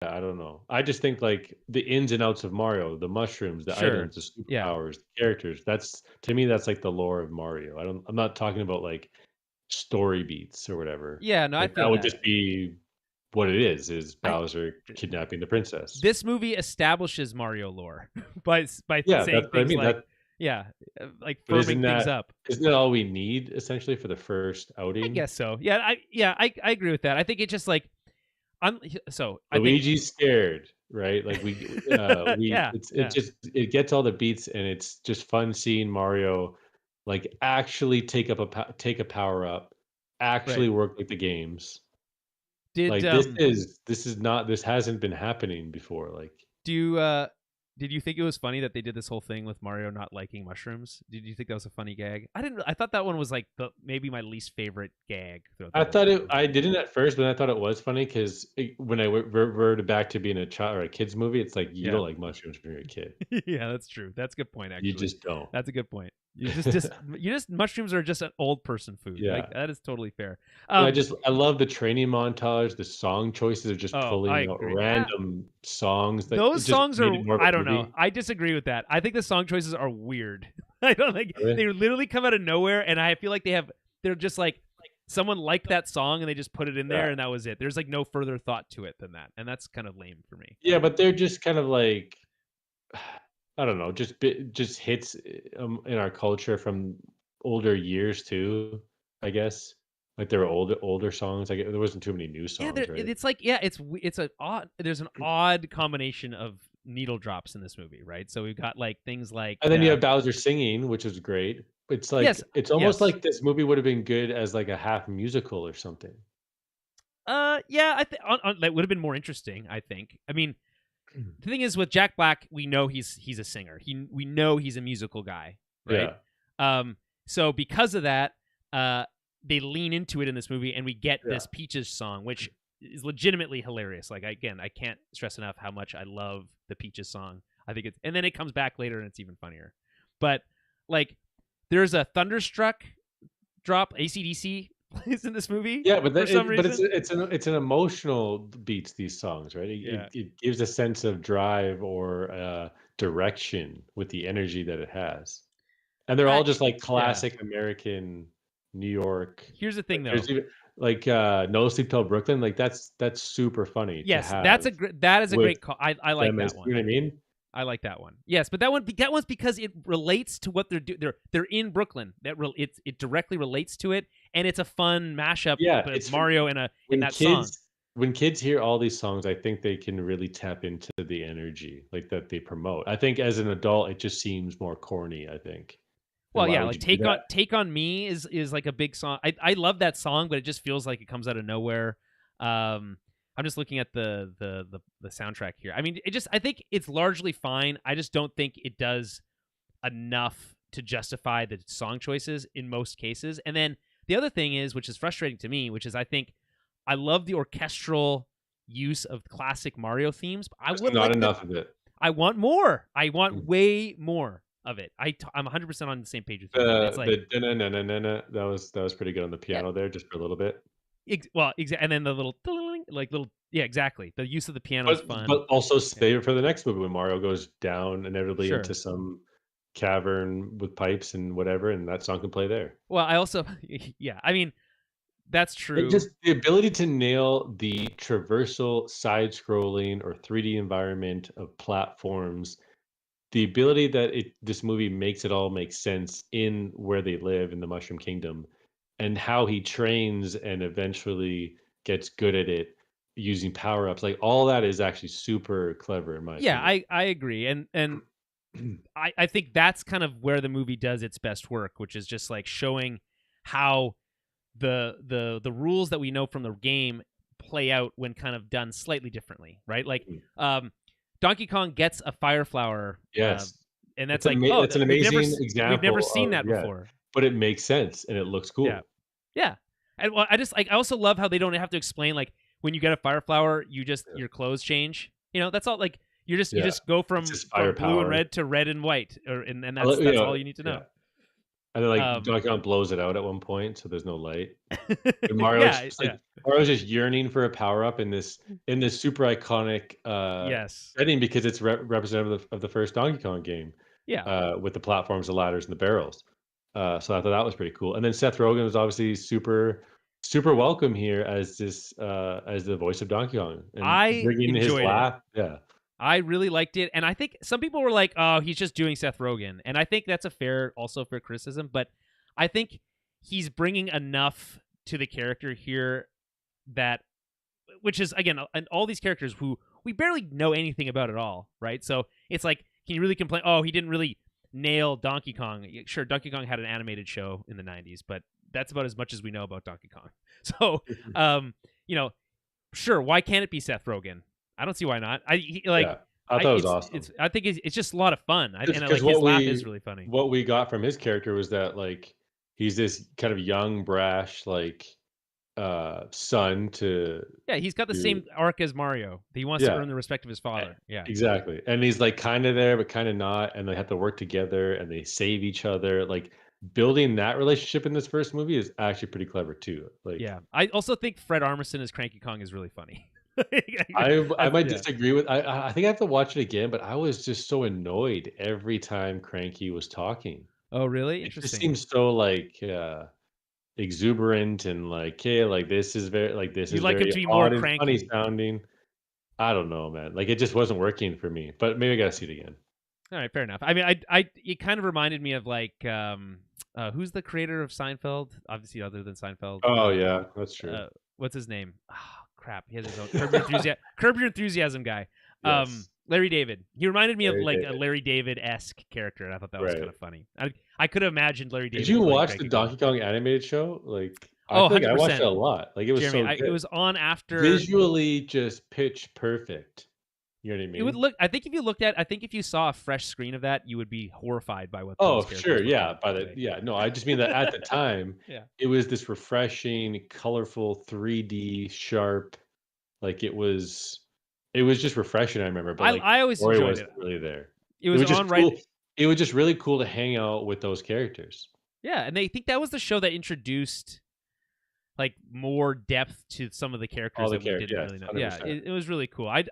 I don't know. I just think like the ins and outs of Mario, the mushrooms, the Sure. items, the Yeah. superpowers, the characters. That's to me, that's like the lore of Mario. I'm not talking about like story beats or whatever. Yeah, no, I Like that feel would that. just be what it is I Bowser kidnapping the princess. This movie establishes Mario lore by Yeah, that's saying what I things mean. like, yeah, like But firming things up. isn't that all we need essentially for the first I outing? guess so. Yeah, I agree with that. I think it just like I'm so I think Luigi's scared, right? Like we yeah, it yeah, just it gets all the beats and it's just fun seeing Mario like actually take a power up, right. actually work with the games. Did Like this hasn't been happening before. Like do you did you think it was funny that they did this whole thing with Mario not liking mushrooms? Did you think that was a funny gag? I didn't. I thought that one was like the maybe my least favorite gag throughout the I whole thought it movie. I didn't at first, but I thought it was funny because when I reverted back to being a child or a kid's movie, it's like you Yeah. don't like mushrooms when you're a kid. Yeah, that's true. That's a good point, You actually. just don't. That's a good point. You just mushrooms are just an old person food. Like Yeah. that is totally fair. And Um, I love the training montage, the song choices of just oh, I pulling out agree. random songs that it Those just songs made are it more of I a don't know. movie. I disagree with that. I think the song choices are weird. I don't like Really? they literally come out of nowhere and I feel like they're just like someone liked that song and they just put it in Yeah. there and that was it. There's like no further thought to it than that. And that's kind of lame for me. Yeah, but they're just kind of like I don't know, just hits, in our culture from older years too, I guess. Like, there were older songs, like, there wasn't too many new Yeah, songs, right? it's like yeah, it's a odd. There's an odd combination of needle drops in this movie, right? So we've got like things like And then you have Bowser singing, which is great. It's like yes, it's almost yes, like this movie would have been good as, like, a half musical or something. yeah. I think that would have been more interesting. I think. I mean, the thing is with Jack Black, we know he's a singer. We know he's a musical guy, right? Yeah, So because of that, they lean into it in this movie, and we get yeah. this Peaches song, which is legitimately hilarious. Like again, I can't stress enough how much I love the Peaches song. I think it's, and then it comes back later, and it's even funnier. But like, there's a Thunderstruck drop. AC/DC plays in this movie Yeah, but for some reason. it's an emotional beats, these songs, right? Yeah, It gives a sense of drive or, direction with the energy that it has. And they're I all just, like, yeah. classic American New York. Here's the Like, thing, though. there's even like, No Sleep Till Brooklyn, like, that's super funny to Yes, have that is a with great call. I like them as that you one. know what I mean? I like that one. Yes, but that one's because it relates to what they're doing. They're in Brooklyn. It directly relates to it, and it's a fun mashup. Yeah, But it's Mario in when that song. kids hear all these songs, I think they can really tap into the energy, like, that they promote. I think as an adult, it just seems more corny, I think. And Well, why yeah, would like you do that? Take on Me is like a big song. I love that song, but it just feels like it comes out of nowhere. I'm just looking at the soundtrack here. I mean, I think it's largely fine. I just don't think it does enough to justify the song choices in most cases. And then the other thing is, which is frustrating to me, which is I think I love the orchestral use of classic Mario themes. But I There's would not like the enough of it. I want more. I want Mm. way more of it. I'm 100% on the same page with you, man. It's like The na-na-na-na-na, that was pretty good on the yeah, piano there just for a little bit. and then the little like little yeah, exactly. The use of the piano is fun. But also Yeah, save it for the next movie when Mario goes down inevitably into sure. some cavern with pipes and whatever, and that song can play there. Well, I also yeah, I mean that's And true. just the ability to nail the traversal, side-scrolling, or 3D environment of platforms, the ability that this movie makes it all make sense in where they live in the Mushroom Kingdom, and how he trains and eventually gets good at it using power-ups, like, all that is actually super clever in my Yeah, opinion. I agree. And I think that's kind of where the movie does its best work, which is just like showing how the rules that we know from the game play out when kind of done slightly differently, right? Like Mhm. Donkey Kong gets a fire flower, Yes. and that's like, oh, It's an we've amazing never example seen of that before. but it makes sense and it looks Yeah, cool. yeah. And well, I just like I also love how they don't have to explain like when you get a fire flower, you just Yeah. your clothes change. You know, that's all. Like you Yeah. just go It's just fire from blue and power. red to red and white, and I lo that's you all know you need to yeah. know. And then, like, Um, Donkey Kong blows it out at one point, so there's no light. And Mario's yeah, just like yeah, Mario's just yearning for a power up in this super iconic, yes, setting because it's representative of the first Donkey Kong game, yeah. with the platforms, the ladders, and the barrels. So I thought that was pretty cool. And then Seth Rogen was obviously super welcome here as as the voice of Donkey Kong and I bringing his enjoyed it. laugh. Yeah. I really liked it, and I think some people were like, "Oh, he's just doing Seth Rogen," and I think that's a fair criticism. But I think he's bringing enough to the character here that, which is again, and all these characters who we barely know anything about at all, right? So it's like, can you really complain? Oh, he didn't really nail Donkey Kong. Sure, Donkey Kong had an animated show in the '90s, but that's about as much as we know about Donkey Kong. So, um, you know, sure, why can't it be Seth Rogen? I don't see why not. Yeah. I thought it was awesome. It's I think it's just a lot of fun, and I Because like his laugh is really funny. what we got from his character was that, like, he's this kind of young, brash, like, son Yeah, he's got the to same arc as Mario. He wants to yeah, earn the respect of his e father. Yeah, exactly, and he's, like, kinda there, but kinda not, and they have to work together, and they save each other, like, building that relationship in this first movie is actually pretty clever too, like, yeah. I also think Fred Armisen as Cranky Kong is really funny. I might Yeah. disagree with I think I have to watch it again, but I was just so annoyed every time Cranky was talking. Oh, really? It just Interesting. seems so, like, exuberant and like, "Hey, like, this You is like him very to be more odd and funny cranky. sounding." I don't know, man. Like, it just wasn't working for me, but maybe I gotta see it again. All right, fair enough. I mean, it kind of reminded me of like, who's the creator of Seinfeld? Obviously, other than Seinfeld. Oh, yeah, that's true. What's his name? Oh, crap. He has his own Curb Your Enthusiasm guy. Yes. Larry David. He reminded me of Larry like a David. Larry David esque character, and I thought that was kind Right. of funny. I could have imagined Larry Did David you playing watch the Cranky Kong. Donkey Kong animated show? Like, I Oh, feel like I watched it 100%. a lot. Like, it was Jeremy, so it good. was on after. Visually just pitch perfect. You know what I It would mean? look. I think if you saw a fresh screen of that, you would be horrified by what those Oh, characters sure, look yeah, like. by the Like, yeah, no, I just mean that at the time, yeah. it was this refreshing, colorful, 3D, sharp, like, it was just refreshing, I remember, but, like, I the always story enjoyed it. wasn't really there. It It was was just on right. cool it was just really cool to hang out with those characters. Yeah, and they think that was the show that introduced like more depth to some of the All characters the that we characters, didn't yes, really know. Yeah, 100%. it was really cool. I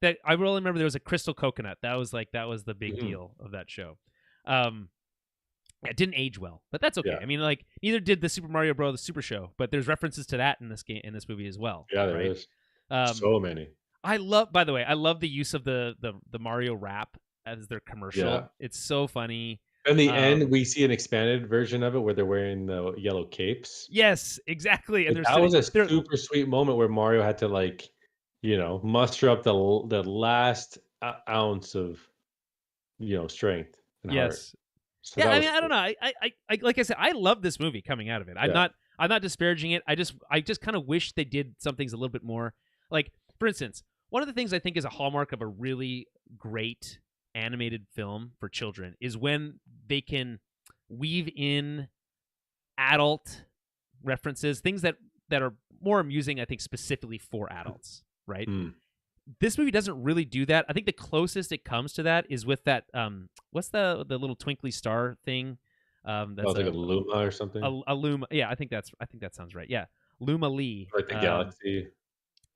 really remember there was a crystal coconut. That was the big Mhm. deal of that show. Um, it didn't age well, but that's okay. Yeah. I mean, like neither did the Super Mario Bros. Super Show, but there's references to that in this movie as well, Yeah, there right? is. Um, So many. by the way, I love the use of the Mario rap as their Yeah. commercial. It's so funny. In the end, Um, we see an expanded version of it where they're wearing the yellow capes. yes, exactly. And Like, they're that sitting. was a They're super sweet moment where Mario had to, like, muster up the last o ounce of, strength and heart. yes. So Yeah, that I was mean, I don't cool. know. Like I said, I love this movie coming out of it. Yeah. I'm not disparaging it. I just kind of wish they did some things a little bit more. Like, for instance, one of the things I think is a hallmark of a really great animated film for children is when they can weave in adult references, things that are more amusing, I think, specifically for adults, right? Mm. This movie doesn't really do that. I think the closest it comes to that is with that what's the little twinkly star thing? Oh, That's it's like a Luma or something? a Luma. Yeah, I think that sounds right. Yeah. Luma Lee. Like the Galaxy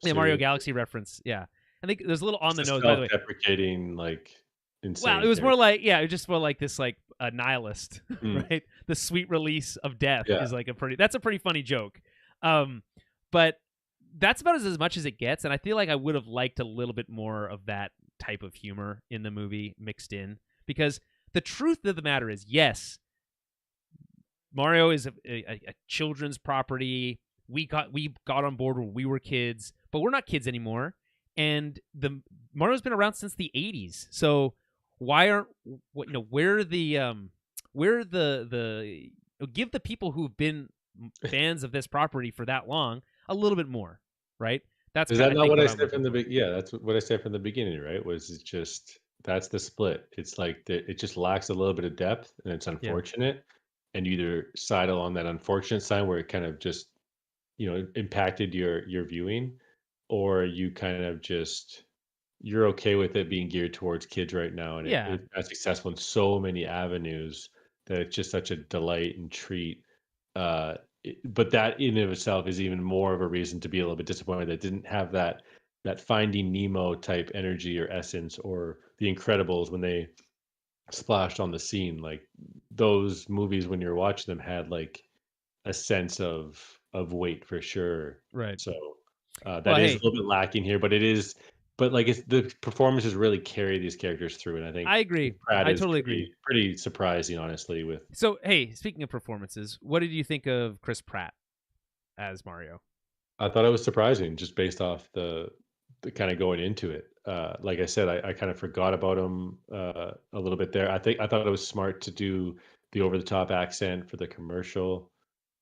Yeah, Mario series. Galaxy reference. Yeah. I think there's a little on Just the a nose, by the way. self-deprecating, like, Well, it insane was more character. like, yeah, it was just more like this like a nihilist, Mm. right? The sweet release of death Yeah. is like that's a pretty funny joke. Um but that's about as much as it gets, and I feel like I would have liked a little bit more of that type of humor in the movie mixed in, because the truth of the matter is, yes, Mario is a children's property. We got on board when we were kids, but we're not kids anymore. And the Mario's been around since the '80s. So why aren't where are the give the people who've been fans of this property for that long a little bit more, right? That's Is kind that of I not think what I what I'm said looking from the for. yeah, that's what I said from the beginning, right? Was it's just that's the split. It's like it just lacks a little bit of depth, and it's Yeah. unfortunate, and you either side along that unfortunate side where it kind of just, impacted your viewing, or you kind of just you're okay with it being geared towards kids right now, and Yeah. that's successful in so many avenues that it's just such a delight and treat. But that in and of itself is even more of a reason to be a little bit disappointed that it didn't have that Finding Nemo type energy or essence, or The Incredibles when they splashed on the scene. Like those movies, when you're watching them, had like a sense of weight for sure. Right. So that Well, is a hey, little bit lacking here, but it is. But like it's the performances really carry these characters through, and I think I agree. Pratt I is totally agree. pretty surprising, honestly. With So, hey, speaking of performances, what did you think of Chris Pratt as Mario? I thought it was surprising just based off the kind of going into it. Like I said, I kind of forgot about him a little bit there. I thought it was smart to do the over the top accent for the commercial.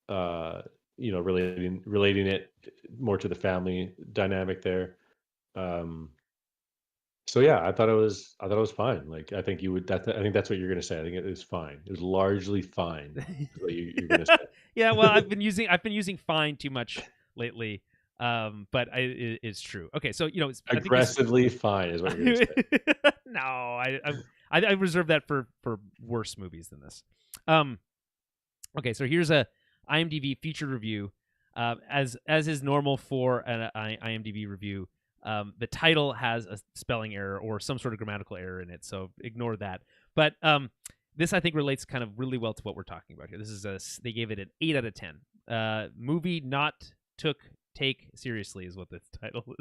Uh, relating it more to the family dynamic there. Um, so yeah, I thought it was fine. Like I think you would I think that's what you're gonna say. I think it was fine. It was largely fine. Is what you're gonna Yeah, well, say. I've been using "fine" too much lately, but it's true. Okay, so I think this. Aggressively fine is what you're gonna say. No, I reserve that for worse movies than this. Um, okay, so here's a IMDb featured review. As is normal for an IMDb review, the title has a spelling error or some sort of grammatical error in it, so ignore that. But this I think relates kind of really well to what we're talking about here. This is they gave it an 8 out of 10. Movie not take seriously is what the title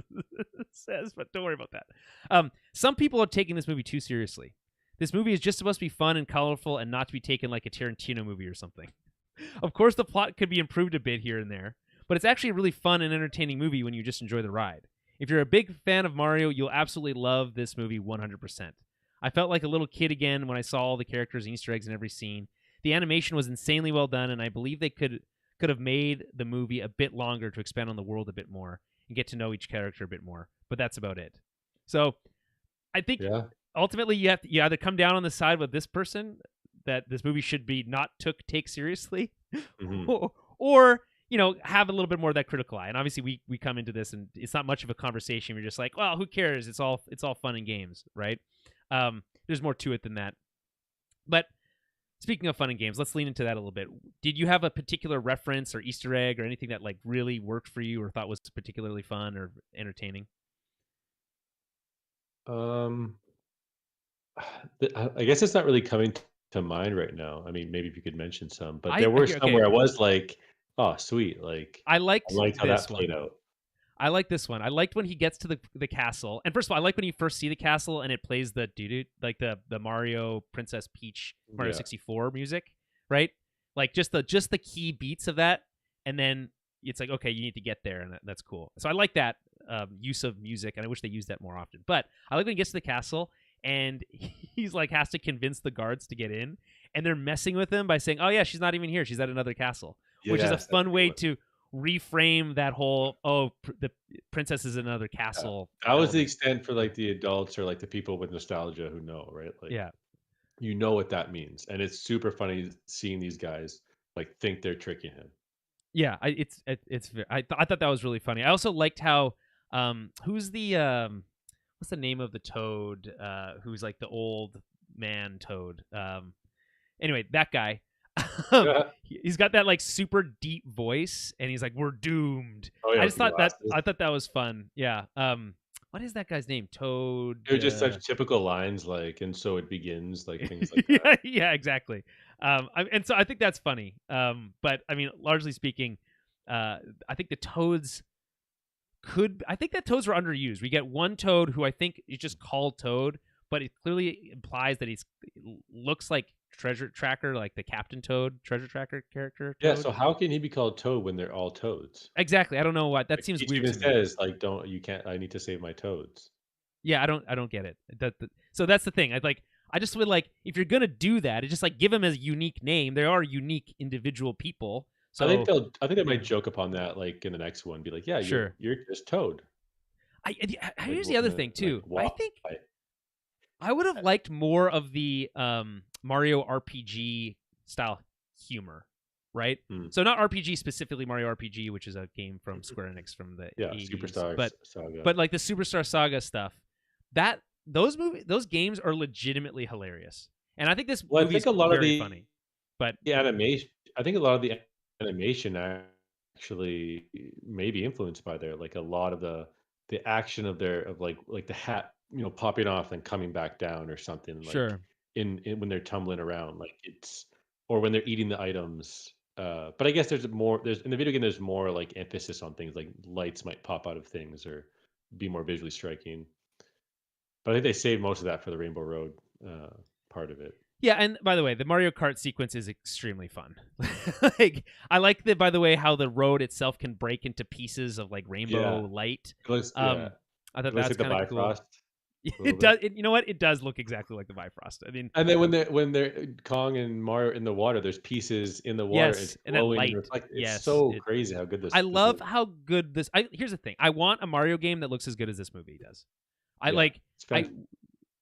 says, but don't worry about that. Some people are taking this movie too seriously. This movie is just supposed to be fun and colorful and not to be taken like a Tarantino movie or something. Of course, the plot could be improved a bit here and there, but it's actually a really fun and entertaining movie when you just enjoy the ride. If you're a big fan of Mario, you'll absolutely love this movie 100%. I felt like a little kid again when I saw all the characters and Easter eggs in every scene. The animation was insanely well done, and I believe they could have made the movie a bit longer to expand on the world a bit more and get to know each character a bit more. But that's about it. So I think Yeah. ultimately you either come down on the side with this person that this movie should be not take seriously, Mhm. or have a little bit more of that critical eye. And obviously we come into this and it's not much of a conversation. We're just like, well, who cares? It's all fun and games, right? There's more to it than that. But speaking of fun and games, let's lean into that a little bit. Did you have a particular reference or Easter egg or anything that like really worked for you or thought was particularly fun or entertaining? Um, I guess it's not really coming to mind right now. I mean, maybe if you could mention some, but there were Okay, some okay. where I was like, "Oh, sweet!" Like I I liked liked how that this played one. out. I like this one. I liked when he gets to the castle. And first of all, I like when you first see the castle and it plays the doo like the Mario Princess Peach Mario Yeah, 64 music, right? Like just the key beats of that, and then it's like, okay, you need to get there, and that's cool. So I like that use of music, and I wish they used that more often. But I like when he gets to the castle and he's like has to convince the guards to get in, and they're messing with him by saying, "Oh yeah, she's not even here. She's at another castle," which is a yes, that's a fun good way one. to reframe that whole the princess is in another Yeah, castle that was the element. extent for like the adults or like the people with nostalgia who know, right? Like Yeah, you know what that means, and it's super funny seeing these guys like think they're tricking him. yeah. I thought that was really funny. I also liked how who's the what's the name of the toad who's like the old man toad. Anyway, that guy. Yeah. He's got that like super deep voice, and he's like, "We're doomed." Oh yeah, I with just the thought that glasses. I thought that was fun. Yeah. What is that guy's name? Toad. They're just such typical lines, like, and so it begins, like things like that. Yeah, yeah, exactly. And so I think that's funny. But I mean, largely speaking, I think the toads I think that toads were underused. We get one toad who I think is just called Toad, but it clearly implies that he's looks like Treasure Tracker, like the Captain Toad, Treasure Tracker character Yeah, Toad. so how can he be called Toad when they're all toads? Exactly. I don't know what that Like, seems Peach weird even to me. says, like, "Don't you can't I need to save my toads." Yeah, I don't get it. So that's the thing. I just would like if you're gonna do that, it's just like give them a unique name. They are unique individual people. So I think they might joke upon that, like, in the next one, be like, "Yeah, sure. you're just Toad." Like, Here's the w other thing like, too. I "Why?" think I would have liked more of the Mario RPG style humor, right? Mm. So not RPG specifically Mario RPG, which is a game from Square Enix from the Yeah, 80s, Superstar but Saga. like the Superstar Saga stuff. Those games are legitimately hilarious. And I think this Well, I movie think is a lot of very funny. But The animation, I think a lot of the animation actually may be influenced by there. Like a lot of the action of their of like the hat, popping off and coming back down or something like sure. in when they're tumbling around, like it's or when they're eating the items. But I guess there's in the video game there's more like emphasis on things like lights might pop out of things or be more visually striking. But I think they saved most of that for the Rainbow Road part of it. Yeah, and by the way, the Mario Kart sequence is extremely fun. Like I like the by the way how the road itself can break into pieces of like rainbow Yeah, light. it looks yeah, Um I thought it looks that's like the kind of cool. Bifrost a little It bit. does you know what? It does look exactly like the Bifrost. I mean, And then when they're Kong and Mario in the water, there's pieces in the water, it's yes, and that glowing and light. reflect it's Yes, so it crazy how good I this love movie. how good this here's the thing. I want a Mario game that looks as good as this movie does. I Yeah, like it's I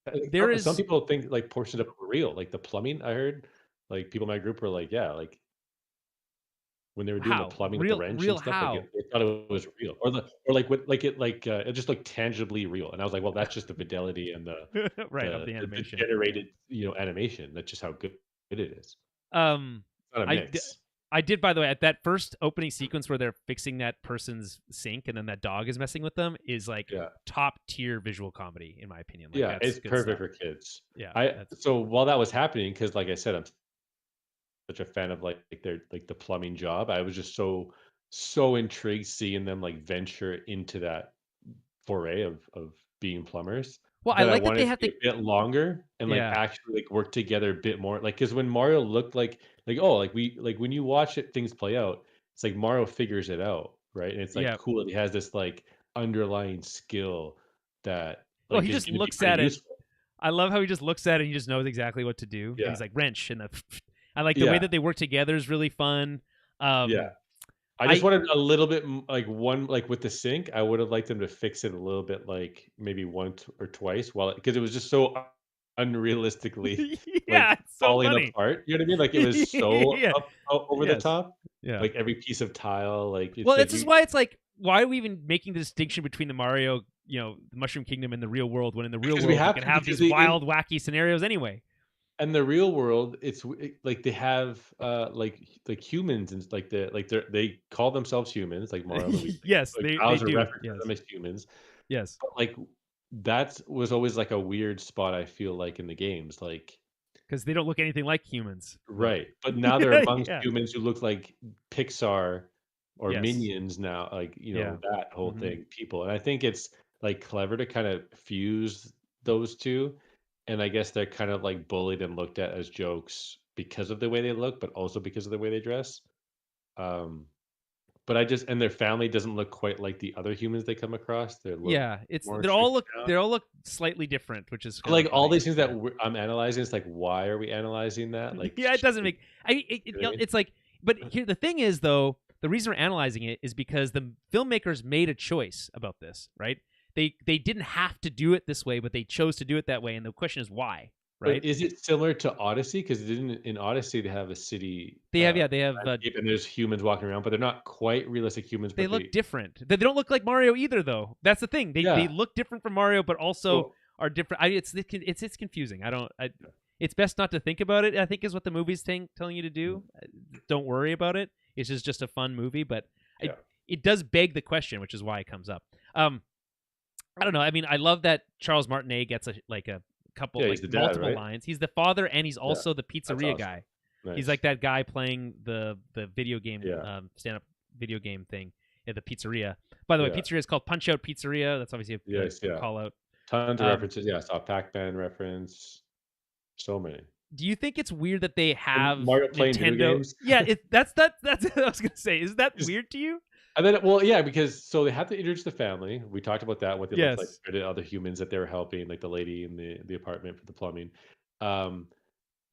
fantastic. there Some is people think, like, portions of it were real, like, the plumbing I heard, like, people in my group were like, yeah, like, when they were doing the how plumbing with the real wrench and real stuff, like, how they thought it was real, or like, with like, it just looked tangibly real, and I was like, "Well, that's just the fidelity and right of the the animation. generated, animation. That's just how good it is. Um, It's not a I d- mix." I did by the way at that first opening sequence where they're fixing that person's sink and then that dog is messing with them is like Yeah. top tier visual comedy in my opinion. Like Yeah, that's it's good perfect stuff. for kids. Yeah, I that's so while that was happening, because like I said, I'm such a fan of like their like the plumbing job. I was just so intrigued seeing them like venture into that foray of being plumbers well. I that I like that they wanted to have be to. a bit longer and like Yeah, actually like work together a bit more. Like because when Mario looked like oh like when you watch it things play out, it's like Mario figures it out, right? And it's like yeah. cool that he has this like underlying skill that Well, like he is just going to be looks pretty at it. useful. I love how he just looks at it and he just knows exactly what to do. And Yeah. he's like wrench and the. I like the way Yeah. that they work together is really fun. Yeah. Um, I just I wanted a little bit like one like with the sink, I would have liked them to fix it a little bit like maybe once or twice while because it was just so unrealistically like yeah, it's so falling funny. apart. You know what I mean? Like it was so yeah, over the yes, top. yeah. Like every piece of tile, like it's Well, like this is you why it's like, why are we even making the distinction between the Mario, the Mushroom Kingdom and the real world when in the real because we world you have can to have because these they wild, wacky scenarios anyway? in the real world, like they have like humans and like they call themselves humans, like Mario and Luigi. yes, Like they Bowser do. references Yes, them as humans. yes, But, like, that was always, like, a weird spot, I feel like, in the games, like because they don't look anything like humans. But right, but now they're amongst yeah, humans who look like Pixar or yes, Minions now, like, yeah, that whole hmm thing, people, and I think it's, like, clever to kind of fuse those 2, and I guess they're kind of, like, bullied and looked at as jokes because of the way they look, but also because of the way they dress, um, but I just and their family doesn't look quite like the other humans they come across, they look yeah. It's more they all stripped look down. they all look slightly different, which is kind of Like, all funny. these things that Yeah. I'm analyzing, it's like, why are we analyzing that? Like, Yeah, it doesn't make. you know what I mean? It's like, but here the thing is though, the reason we're analyzing it is because the filmmakers made a choice about this, right? They didn't have to do it this way, but they chose to do it that way, and the question is why, But right? is it similar to Odyssey? Because didn't in Odyssey, they have a city, They have landscape, and there's humans walking around, but they're not quite realistic humans, they but look they different. They don't look like Mario either, though. That's the thing. They yeah. look different from Mario, but also Well are different. It's confusing. I don't. It's best not to think about it. I think is what the movie's telling you to do. Don't worry about it. It's just a fun movie, but yeah. it does beg the question, which is why it comes up. I don't know. I mean, I love that Charles Martinet gets a couple Yeah, like he's the dad, multiple right? lines. He's the father, and he's Yeah, also the that's pizzeria awesome. guy. He's Nice. like that guy playing the video game Yeah, stand up video game thing at the pizzeria. By the way, yeah. pizzeria is called Punch Out Pizzeria. That's obviously Yes, a yeah. call out. Tons of Um, references, yeah, I saw Pac-Man reference, so many. do you think it's weird that they And have Mario playing video Nintendo? games. Yeah, that's what I was gonna say. Is that weird to you? And then well, yeah, because so they have to introduce the family. We talked about that, what they looked like Yes. for the other humans that they were helping, like the lady in the apartment for the plumbing. Um,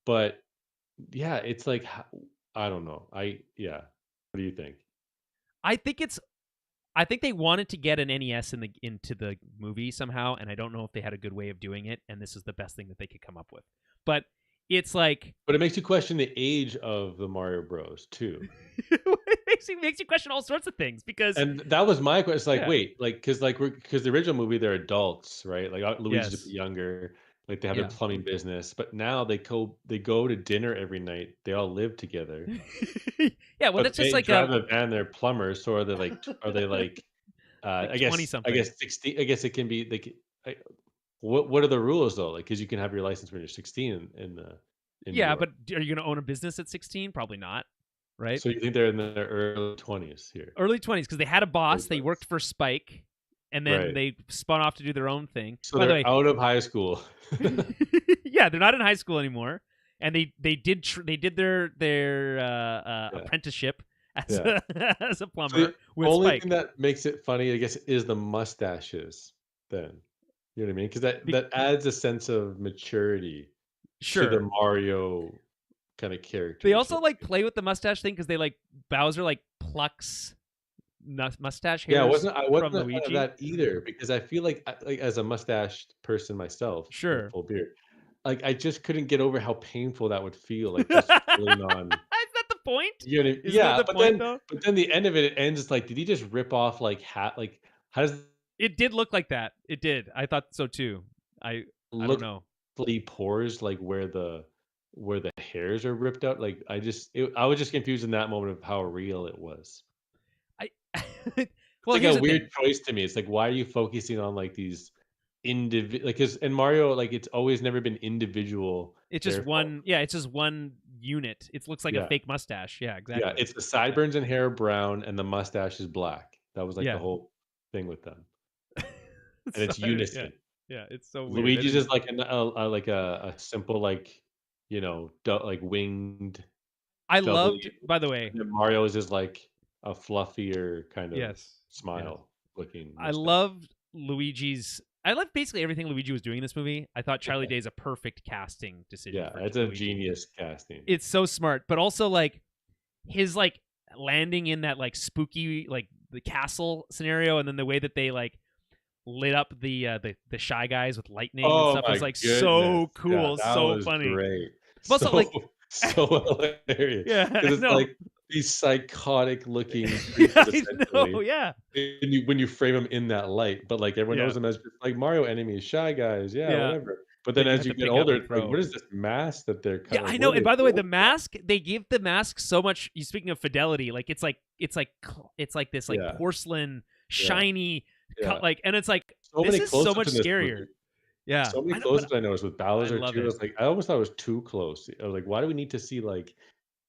but yeah, it's like I don't know. Yeah. What do you think? I think it's I think they wanted to get an NES into the movie somehow, and I don't know if they had a good way of doing it, and this is the best thing that they could come up with. But it's like But it makes you question the age of the Mario Bros too. it makes you question all sorts of things because And that was my question. It's like, yeah, wait, like, because the original movie, they're adults, right? Like Luigi's a bit yes, younger. Like they have their Yeah. plumbing business, but now they go to dinner every night. They all live together. Yeah, well, But that's just they like drive a van, they're plumbers, so are they like, like I 20 guess I something. guess 16 I guess it can be they can I what are the rules though? Like, because you can have your license when you're 16 in New Yeah, York. but are you going to own a business at 16? Probably not, right? So you think they're in their early 20s here? Early 20s because they had a Early boss, they 20s. worked for Spike, and then Right. they spun off to do their own thing. So By the they're way, out of high school. yeah, they're not in high school anymore, and they did their Yeah, apprenticeship as yeah. as a So the plumber with only thing Spike. that makes it funny, I guess, is the mustaches then. You know what I mean? Because that Be- that adds a sense of maturity to the sure, Mario kinda they characters, also right? like play with the mustache thing because they like Bowser like plucks mustache Yeah, hairs I from wasn't a fan of Luigi. that either because I feel like as a mustached person myself with a Sure. full beard, like, I just couldn't get over how painful that would feel, like, Is just pulling on that the point? you know what I Isn't that yeah, the point though? but then the end of it, it ends like, did he just rip off, like, hat like, how does it It did look like that. It did. I thought so too. I don't look know. fully pores, like, where the hairs are ripped out? Like, I was just confused in that moment of how real it was. I It's well, like here's a the thing. weird choice to me. It's like, why are you focusing on, like, these like, 'cause in Mario, like, it's always never been individual It's just hair one. follicles. Yeah, it's just one unit. It looks like a Yeah, fake mustache. Yeah, yeah, exactly. it's the sideburns and hair brown, and the mustache is black. That was, like, the Yeah. whole thing with them, and it's Sorry. Yeah. unison. Yeah. It's so weird. It Luigi's is. is like like a simple, like, like, winged, I doubly, loved. By the way, and then Mario's is like a fluffier kind of yes. Yes. smile looking I mustache. loved Luigi's. I loved basically everything Luigi was doing in this movie. I thought Charlie Day is a perfect casting decision Yeah, for it's a Luigi. genius casting. It's so smart, but also like his like landing in that like spooky like the castle scenario, and then the way that they like lit up the shy guys with lightning and Oh stuff was my like goodness. so Yeah, cool, that so was funny. great. But also like, So hilarious yeah, I because it's know, like these psychotic looking creatures I know, essentially yeah, when you frame them in that light, but, like, everyone yeah, knows them as just, like, Mario enemies, shy guys, yeah, yeah. whatever. But then That you as have you to get pick up older, and it's like, throw. what is this mask that they're Yeah, kinda I know. And wearing? by the way, What the is that? mask they give the mask so much. You speaking of fidelity, like it's like this like Yeah, porcelain yeah, shiny yeah. like, and it's like So this many is so close-ups much in this scarier. movie. Yeah, So many I know, but close-ups I noticed with I Bowser love too. I it. was like, I almost thought it was too close. I was like, why do we need to see like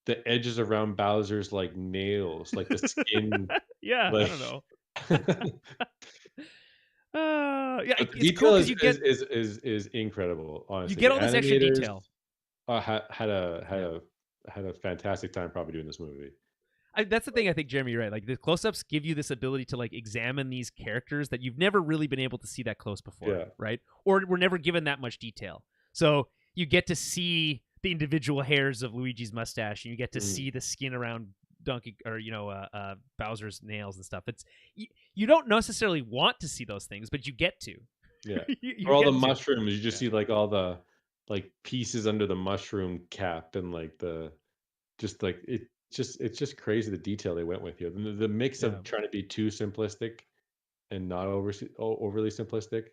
the edges around Bowser's like nails, like the skin, Yeah, I like. don't know. But Yeah, the it's cool detail because is incredible. you Honestly, get the all this extra animators detail. had Yeah. a fantastic time probably doing this movie. That's the thing. I think Jeremy, you're right. Like the close-ups give you this ability to like examine these characters that you've never really been able to see that close before, Yeah, right? Or we're never given that much detail. So you get to see the individual hairs of Luigi's mustache, and you get to mm, see the skin around Donkey or Bowser's nails and stuff. You don't necessarily want to see those things, but you get to. yeah. You Or all the get to. mushrooms, you just Yeah. see like all the like pieces under the mushroom cap and like the just like it's just crazy the detail they went with here. The mix Yeah. of trying to be too simplistic and not overly simplistic.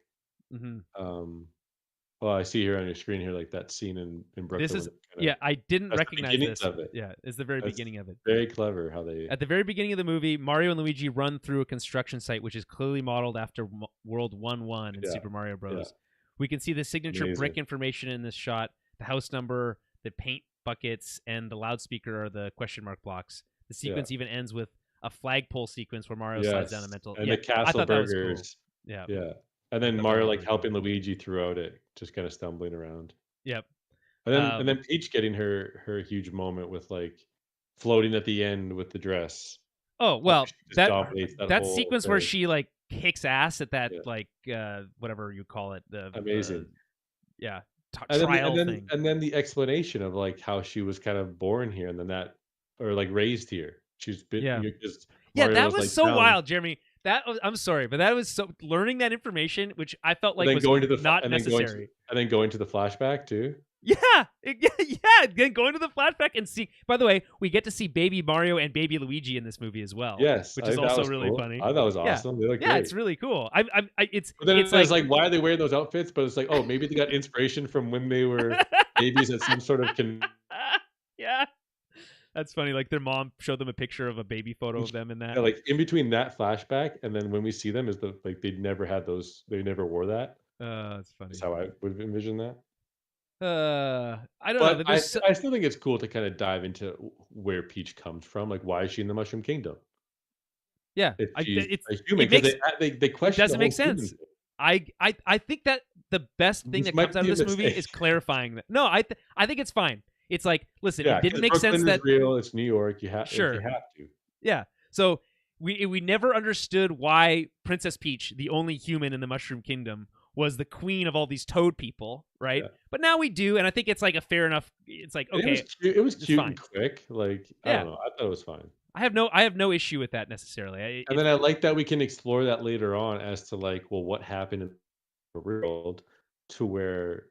hmm Um, well, I see here on your screen here like that scene in This Brooklyn is when kind of yeah. I didn't that's the recognize beginnings this. of it. Yeah, it's the very That's beginning of it. very clever how they At the very beginning of the movie, Mario and Luigi run through a construction site, which is clearly modeled after World 1-1 in yeah, Super Mario yeah, Bros. We can see the signature brick amazing. information in this shot, the house number, the paint buckets, and the loudspeaker are the question mark blocks. The Yeah. sequence even ends with a flagpole sequence where Mario slides down a Yes. mental. And Yeah, the I castle thought that was cool. burgers. Yeah, Yeah. And I then thought that Mario was like really cool. helping Luigi throughout it, just kind of stumbling around. Yep. And then Peach getting her huge moment with like floating at the end with the dress. Oh Like well, she just that dominates that that whole sequence where thing. she like kicks ass at that Yeah. like whatever you call it the Amazing. yeah And then the, and trial then thing. and then the explanation of like how she was kind of born here and then that or like raised here. She's been Yeah. because Yeah, Mario that was was like so down wild, Jeremy. I'm sorry, but that was so learning that information, which I felt and like then was going to the not and then going to necessary. and then going to the flashback too. Then going to the flashback and see. By the way, we get to see Baby Mario and Baby Luigi in this movie as well, Yes, which I is think that also was really cool. funny. I thought it was Yeah, awesome. They look yeah, great. it's really cool. But then It's it was like, like, why are they wearing those outfits? But it's like, oh, maybe they got inspiration from when they were babies at some sort of yeah, that's funny. Like their mom showed them a picture of a baby photo of them in that. yeah, like in between that flashback and then when we see them is the like they never had those, they never wore that. That's Is funny. how I would envision that. I don't know. But But I there's I still think it's cool to kind of dive into where Peach comes from. Like, why is she in the Mushroom Kingdom? yeah, If she's it's a human, it because makes they it question the doesn't make whole human sense. thing. I think that the best thing This that comes might out of be a this movie is mistake. clarifying that. No, I think it's fine. It's like, listen, Yeah, it didn't because make sense Brooklyn is that real, it's New York, you sure, have to. yeah. So we never understood why Princess Peach, the only human in the Mushroom Kingdom, was the queen of all these toad people, right? Yeah. But now we do, and I think it's like a fair enough. It's like, It was okay, cute, it was it's cute fine. and quick, like, I Yeah, don't know, I thought it was fine. I have no issue with that necessarily. And then I like that we can explore that later on as to, like, well, what happened in the world to where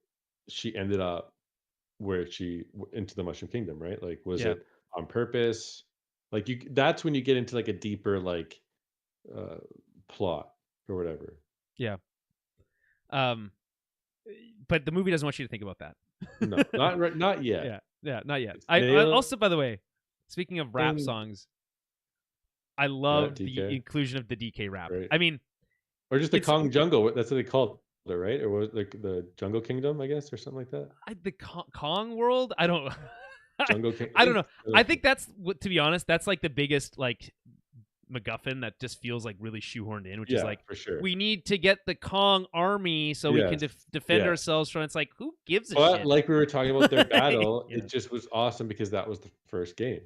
she ended up where she into the Mushroom Kingdom, right? Like, was Yeah, it on purpose? Like, you that's when you get into, like, a deeper, like, uh, plot or whatever. yeah. Um, but the movie doesn't want you to think about No, that. not yet. Yeah, not yet. It's I nail also, by the way, speaking of rap and songs, I Rap love the DK, inclusion of the DK rap. right? I mean, Or just the it's Kong Jungle, that's what they called it, right? Or was it like the Jungle Kingdom, I guess, or something like that? the Kong world. I don't. Jungle King, I I don't think know. I think that's what, to be honest, that's like the biggest like MacGuffin that just feels like really shoehorned in, which is yeah, like, for sure. we need to get the Kong army so we can Yes, defend yes. ourselves from. It's like, who gives a But shit? like we were talking about their battle, Yeah. it just was awesome because that was the first game.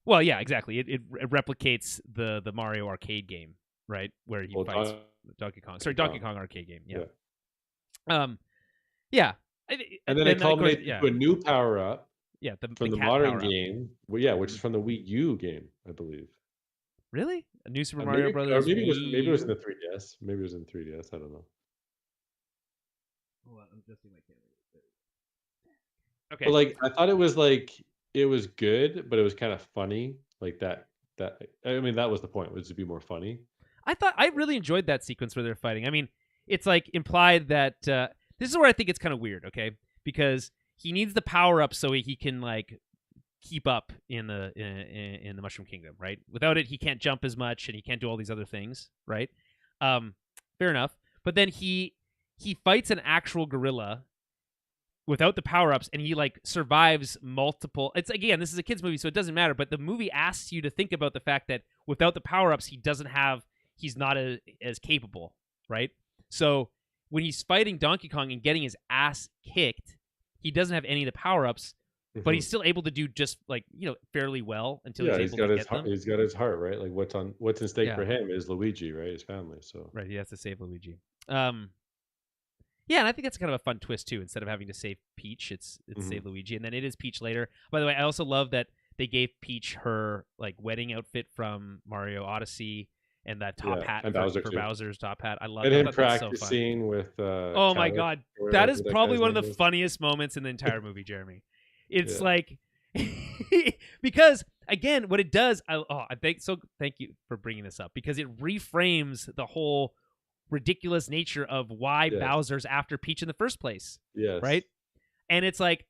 Well, yeah, exactly. It replicates the Mario arcade game, right, where he Well, fights Donkey Kong. Sorry, Donkey Kong arcade game. Yeah. yeah. Yeah. And then it Of course, culminates yeah, into a new power up yeah. from The the cat modern power up. game. Well, yeah, which is from the Wii U game, I believe. Really? A new Super Mario Maybe or Brothers maybe it was in Wii the 3DS. Maybe it was in 3DS. I don't know. Hold on, I'm adjusting my camera. But Okay. like I thought it was like it was good, but it was kind of funny. Like that I mean that was the point, was to be more funny. I really enjoyed that sequence where they're fighting. I mean, it's like implied that this is where I think it's kind of weird, okay? Because he needs the power up so he can like keep up in the Mushroom Kingdom, right? Without it, he can't jump as much and he can't do all these other things, right? Fair enough. But then he fights an actual gorilla without the power-ups, and he like survives multiple. It's, again, this is a kids movie, so it doesn't matter, but the movie asks you to think about the fact that without the power-ups, he's not as capable, right? So when he's fighting Donkey Kong and getting his ass kicked, he doesn't have any of the power-ups, but he's Mhm. still able to do just like, fairly well until Yeah, he's able to get them. he's got his heart, right? Like what's in stake Yeah, for him is Luigi, right? His family. So right. He has to save Luigi. Yeah, and I think that's kind of a fun twist too. Instead of having to save Peach, it's save mhm. Luigi, and then it is Peach later. By the way, I also love that they gave Peach her like wedding outfit from Mario Odyssey and that top Yeah, hat and for, Bowser too. Bowser's top hat. And I him thought that's so fun. practicing with Oh my Calic god, or that whatever is that probably guy's one of name the is. funniest moments in the entire movie, Jeremy. It's Yeah. like because again, what it does. Thank you for bringing this up because it reframes the whole ridiculous nature of why Yes. Bowser's after Peach in the first place, Yes. right? And it's like,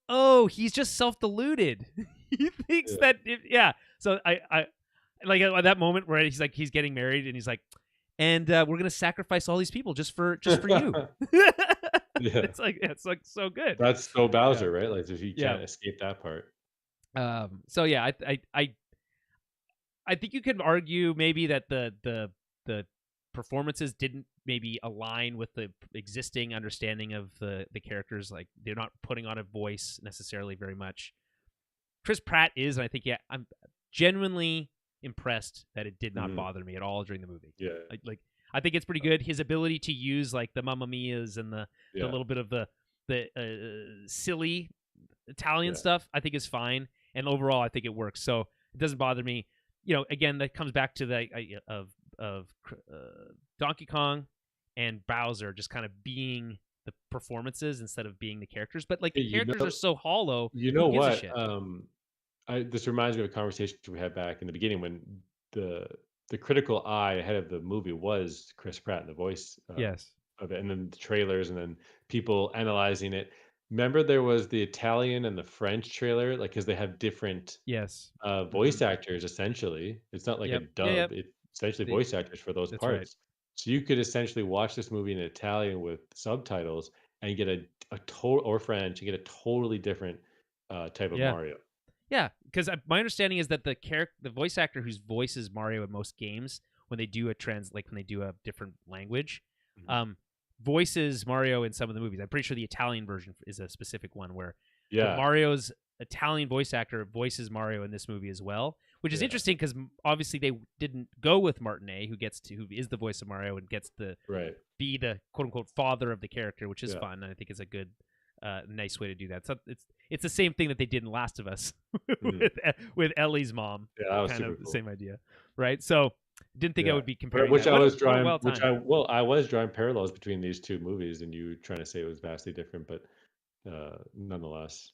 oh, he's just self-deluded. He thinks Yeah. that, yeah. So I like at that moment where he's getting married and he's like, and we're gonna sacrifice all these people just for you. Yeah. It's like so good. That's so Yeah, Bowser, right? Like, so he yeah. can't escape that part. So yeah, I think you could argue maybe that the performances didn't maybe align with the existing understanding of the characters. Like they're not putting on a voice necessarily very much. Chris Pratt is, and I think, yeah, I'm genuinely impressed that it did not Mhm. bother me at all during the movie. Yeah. Like I think it's pretty good. His ability to use like the Mamma Mia's and the Yeah. little bit of the silly Italian Yeah. stuff, I think is fine. And overall, I think it works. So it doesn't bother me. Again, that comes back to the of Donkey Kong and Bowser just kind of being the performances instead of being the characters. But like the Hey, characters are so hollow. you Who know gives a what? shit? This reminds me of a conversation we had back in the beginning when the the critical eye ahead of the movie was Chris Pratt and the voice Yes. of it, and then the trailers, and then people analyzing it. Remember, there was the Italian and the French trailer, like because they have different Yes. voice actors. Essentially, it's not like a Yep. Yeah. dub; Yep. it's essentially They, voice actors for those that's right. parts. So you could essentially watch this movie in Italian with subtitles and get a total, or French, and get a totally different type of Yeah. Mario. Yeah, because my understanding is that the voice actor who voices Mario in most games, when they do when they do a different language, Mhm. um, voices Mario in some of the movies. I'm pretty sure the Italian version is a specific one where Yeah, Mario's Italian voice actor voices Mario in this movie as well, which is yeah, interesting because obviously they didn't go with Martinet, who is the voice of Mario and gets to right. be the quote unquote father of the character, which is Yeah. fun, and I think is a good, nice way to do that. So it's the same thing that they did in Last of Us Mhm. with Ellie's mom, Yeah, that was kind super of the cool. same idea, right? So didn't think I Yeah. would be comparing Which that, I but was what a drawing well which timed. I was drawing parallels between these 2 movies, and you trying to say it was vastly different, but, nonetheless.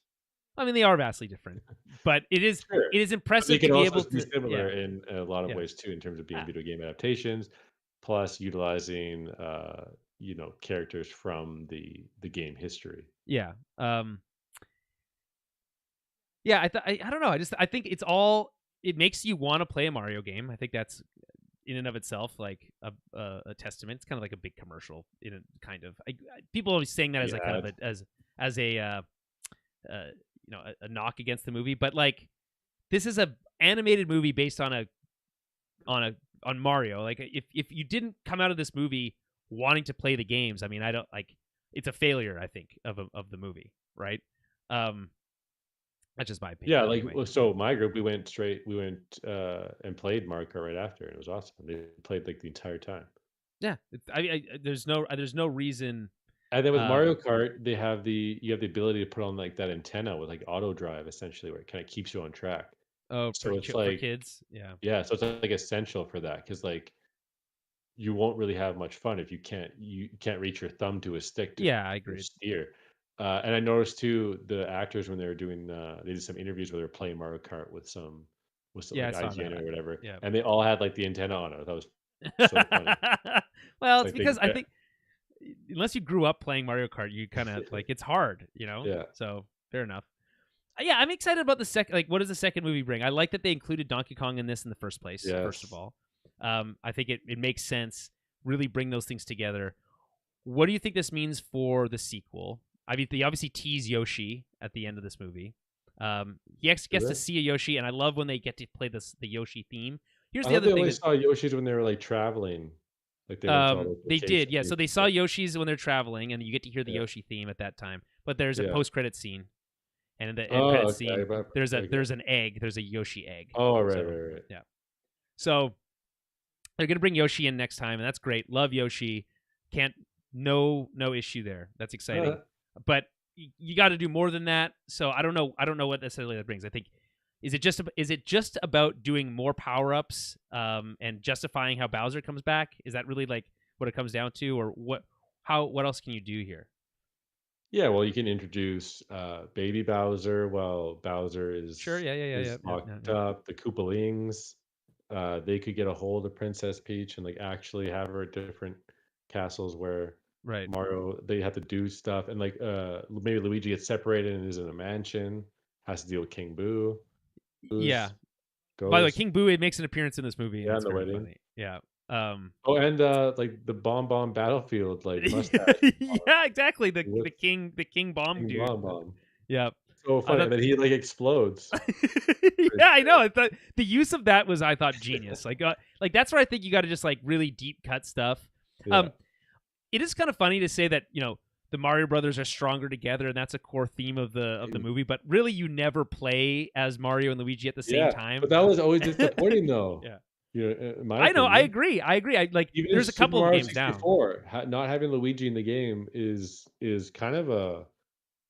I mean, they are vastly different, but Sure. it is But they impressive to can be also able be to, similar in a lot of yeah, ways too, in terms of being uh, video game adaptations, plus utilizing, characters from the game history. yeah. Yeah, I don't know. I think it makes you want to play a Mario game. I think that's in and of itself like a testament. It's kind of like a big commercial in a kind of. People always saying that as The a kind of ad. as a a knock against the movie, but like this is a animated movie based on a on Mario. Like if you didn't come out of this movie wanting to play the games, I mean, I don't like it's a failure. I think of the movie, right? Um, that's just my opinion, Yeah, but like, anyway. well, so my group, we went, and played Mario Kart right after, and it was awesome. They played, like, the entire time. Yeah, there's no reason. And then with Um, Mario Kart, you have the ability to put on, like, that antenna with, like, auto drive, essentially, where it kinda keeps you on track. oh, So it's for like, kids, yeah, yeah, so it's, like, essential for that because, like, you won't really have much fun if you can't reach your thumb to a stick to yeah, I agreed. steer. And I noticed too, the actors when they were doing, they did some interviews where they were playing Mario Kart with some, Yeah, I like, saw that. IGN or whatever, Yeah. and they all had, like, the antenna on it. That was so funny. Well, It's it's like they because I think unless you grew up playing Mario Kart, you kind of like it's hard, yeah. So fair enough. Yeah, I'm excited about the second. Like, what does the second movie bring? I like that they included Donkey Kong in this in the first place. First of Yes. all, I think it makes sense. Really bring those things together. What do you think this means for the sequel? I mean, they obviously tease Yoshi at the end of this movie. He actually Do gets to they? see a Yoshi, and I love when they get to play the Yoshi theme. Here's I the thought other they thing only that saw Yoshi's when they were, like, traveling, like, they went to all those they did, locations yeah. and So they saw stuff. Yoshi's when they're traveling, and you get to hear the Yeah, Yoshi theme at that time. But there's a yeah. post credit scene, and in the end Oh, credit okay, scene, but okay. there's an egg. There's a Yoshi egg. Oh, right, So right, right. yeah. So they're gonna bring Yoshi in next time, and that's great. Love Yoshi. Can't no issue there. That's exciting. Uh, But you got to do more than that. So I don't know. I don't know what necessarily that brings. I think is it just about doing more power ups and justifying how Bowser comes back? Is that really like what it comes down to, or what else can you do here? yeah, well, you can introduce, baby Bowser while Bowser Sure. Yeah. Yeah. Yeah. Yeah. is Yeah. Yeah. locked Yeah. up. The Koopalings, they could get a hold of Princess Peach and, like, actually have her at different castles where Right. Mario they have to do stuff, and, like, maybe Luigi gets separated and is in a mansion, has to deal with King Boo, Yeah. who's By the way, Ghost, King Boo makes an appearance in this movie, and yeah, in it's the very wedding. funny. Yeah. Um, Oh, and, like, the Bomb Bomb Battlefield, like, mustache yeah, exactly. with The King Bomb King dude. Bomb Bomb. Yeah. So I funny, and thought then he, like, explodes. Pretty yeah, I know. great. I thought the use of that was I thought genius. Like that's where I think you got to just like really deep cut stuff. Yeah. Um it is kind of funny to say that, the Mario brothers are stronger together and that's a core theme of the movie, but really you never play as Mario and Luigi at the same Yeah, time. but that was always disappointing though, Yeah. in my I know, I opinion. agree. I agree. I like Even in there's a Super couple of Mario games down. 64, not having Luigi in the game is kind of a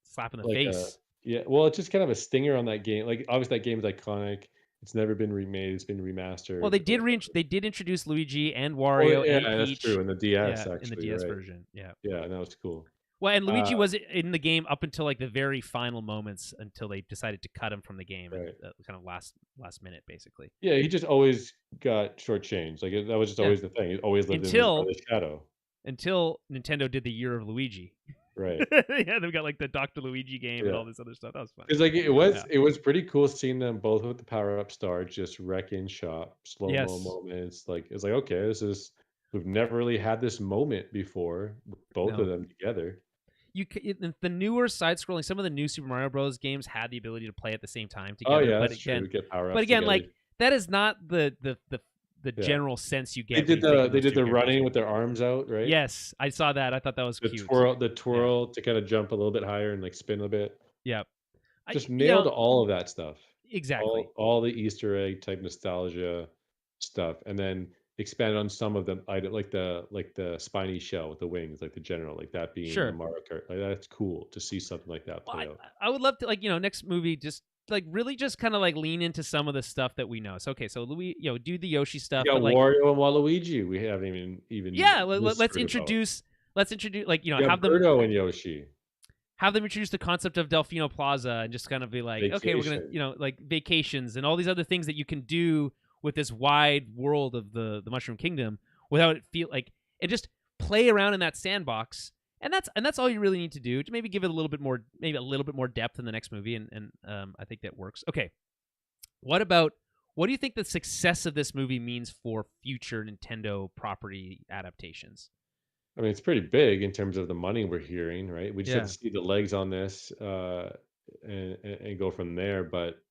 Slap in the like a face. yeah, well, it's just kind of a stinger on that game. Like, obviously, that game is iconic. It's never been remade. It's been Well, remastered or whatever. they did introduce Luigi and Oh, Wario yeah, and that's true. Peach. In the DS, Yeah, in the actually, you're DS right. version. Yeah. Yeah, that was cool. Well, and Luigi Uh, was in the game up until like the very final moments until they decided to cut him from the game and right. kind of last minute, basically. Yeah, he just always got shortchanged. Like that was just Yeah. always the thing. He always lived in his Until brother's shadow. Nintendo did the Year of Luigi. Right. Yeah, they've got like the Dr. Luigi game and Yeah. all this other stuff. That was fun. Because like Yeah. it was pretty cool seeing them both with the power up star just wrecking shop, slow mo Yes. moments. Like it's like okay, this is we've never really had this moment before with both of No. them together. The newer side scrolling, some of the new Super Mario Bros. Games had the ability to play at the same time Oh together. yeah, that's true. We get power But ups again, together. like that is not the Yeah. general sense you get when you think of They those did two the characters. running with their arms out, right? Yes, I saw that. I thought that was cute. The Yeah. twirl to kind of jump a little bit higher and like spin a bit. Yeah. Just You know, nailed all of that stuff. exactly. All the Easter egg type nostalgia stuff, and then expand on some of them. I like the spiny shell with the wings, like the general, like that being the Sure. Mario Kart. Like that's cool to see something like that Well, play out. I would love to, like, next movie, just like really just kind of like lean into some of the stuff that we know. So okay, so Louis, do the Yoshi You stuff, got but like, Wario and Waluigi. We haven't even yeah, whispered about. let's introduce, like, You got Birdo and Yoshi. have them introduce the concept of Delfino Plaza and just kind of be like, okay, we're gonna, Vacation. like vacations and all these other things that you can do with this wide world of the Mushroom Kingdom without it feel like, and just play around in that sandbox. And that's all you really need to do to maybe give it a little bit more, depth in the next movie, and I think that works. Okay, what do you think the success of this movie means for future Nintendo property adaptations? I mean, it's pretty big in terms of the money we're hearing, right? We just have Yeah. to see the legs on this and go from there. But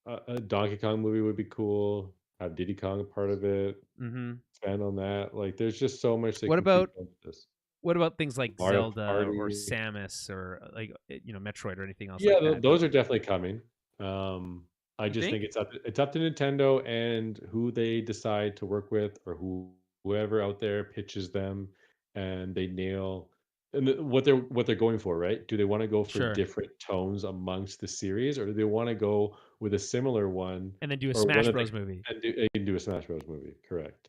a Donkey Kong movie would be cool. Have Diddy Kong a part of it. Mm-hmm. Expand on that. Like, there's just so much they What can keep about going with this. things like Mario Zelda or Party. Samus or like Metroid or anything else Yeah, like that? those are definitely coming. Um, I You just think think? it's up to Nintendo and who they decide to work with, or whoever out there pitches them, and they nail what they're going for, right? Do they want to go for Sure. different tones amongst the series, or do they want to go with a similar one, And then do a or one Smash of the Bros. Movie. and do a Smash Bros. Movie? Correct.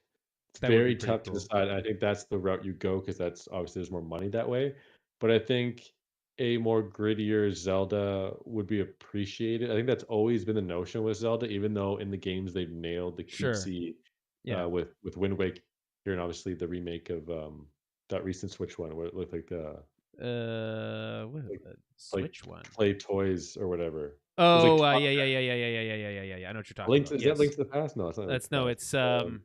It's That would be very pretty tough to cool. decide. I think that's the route you go because that's obviously there's more money that way. But I think a more grittier Zelda would be appreciated. I think that's always been the notion with Zelda, even though in the games they've nailed the Sure. cutesy Yeah. with Wind Waker and obviously the remake of that recent Switch one where it looked like the What is like the like Switch one? play toys or whatever. It was like Oh, yeah. I know what you're talking about. Is that Link Yes. to the Past? No, it's not Link to That's the no, Past.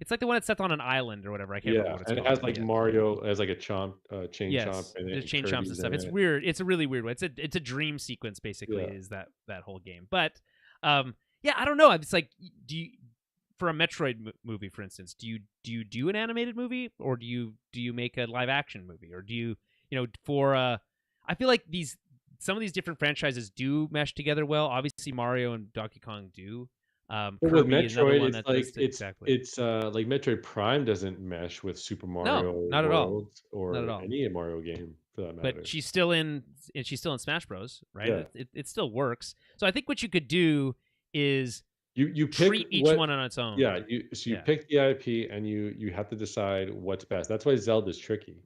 it's like the one that's set on an island or whatever. I can't remember Yeah, what it's and it called, has but like yeah. Mario as like a chain chomp Yes, in it, there's and chain chomps and Kirby's stuff. in It's it. weird. It's a really weird one. It's a dream sequence basically. Yeah. Is that whole game? But yeah, I don't know. It's like, do you, for a Metroid movie, for instance, do an animated movie, or do you make a live action movie, or do for I feel like some of these different franchises do mesh together well. Obviously, Mario and Donkey Kong do. But with Kirby is another Metroid, one it's that like does exactly. like Metroid Prime doesn't mesh with Super No, Mario not at all. World Not at or all. any Mario game for that But matter. she's still in Smash Bros. Right? Yeah. It still works. So I think what you could do is You pick treat each what one on its own. yeah, you Yeah. pick the IP and you have to decide what's best. That's why Zelda's tricky.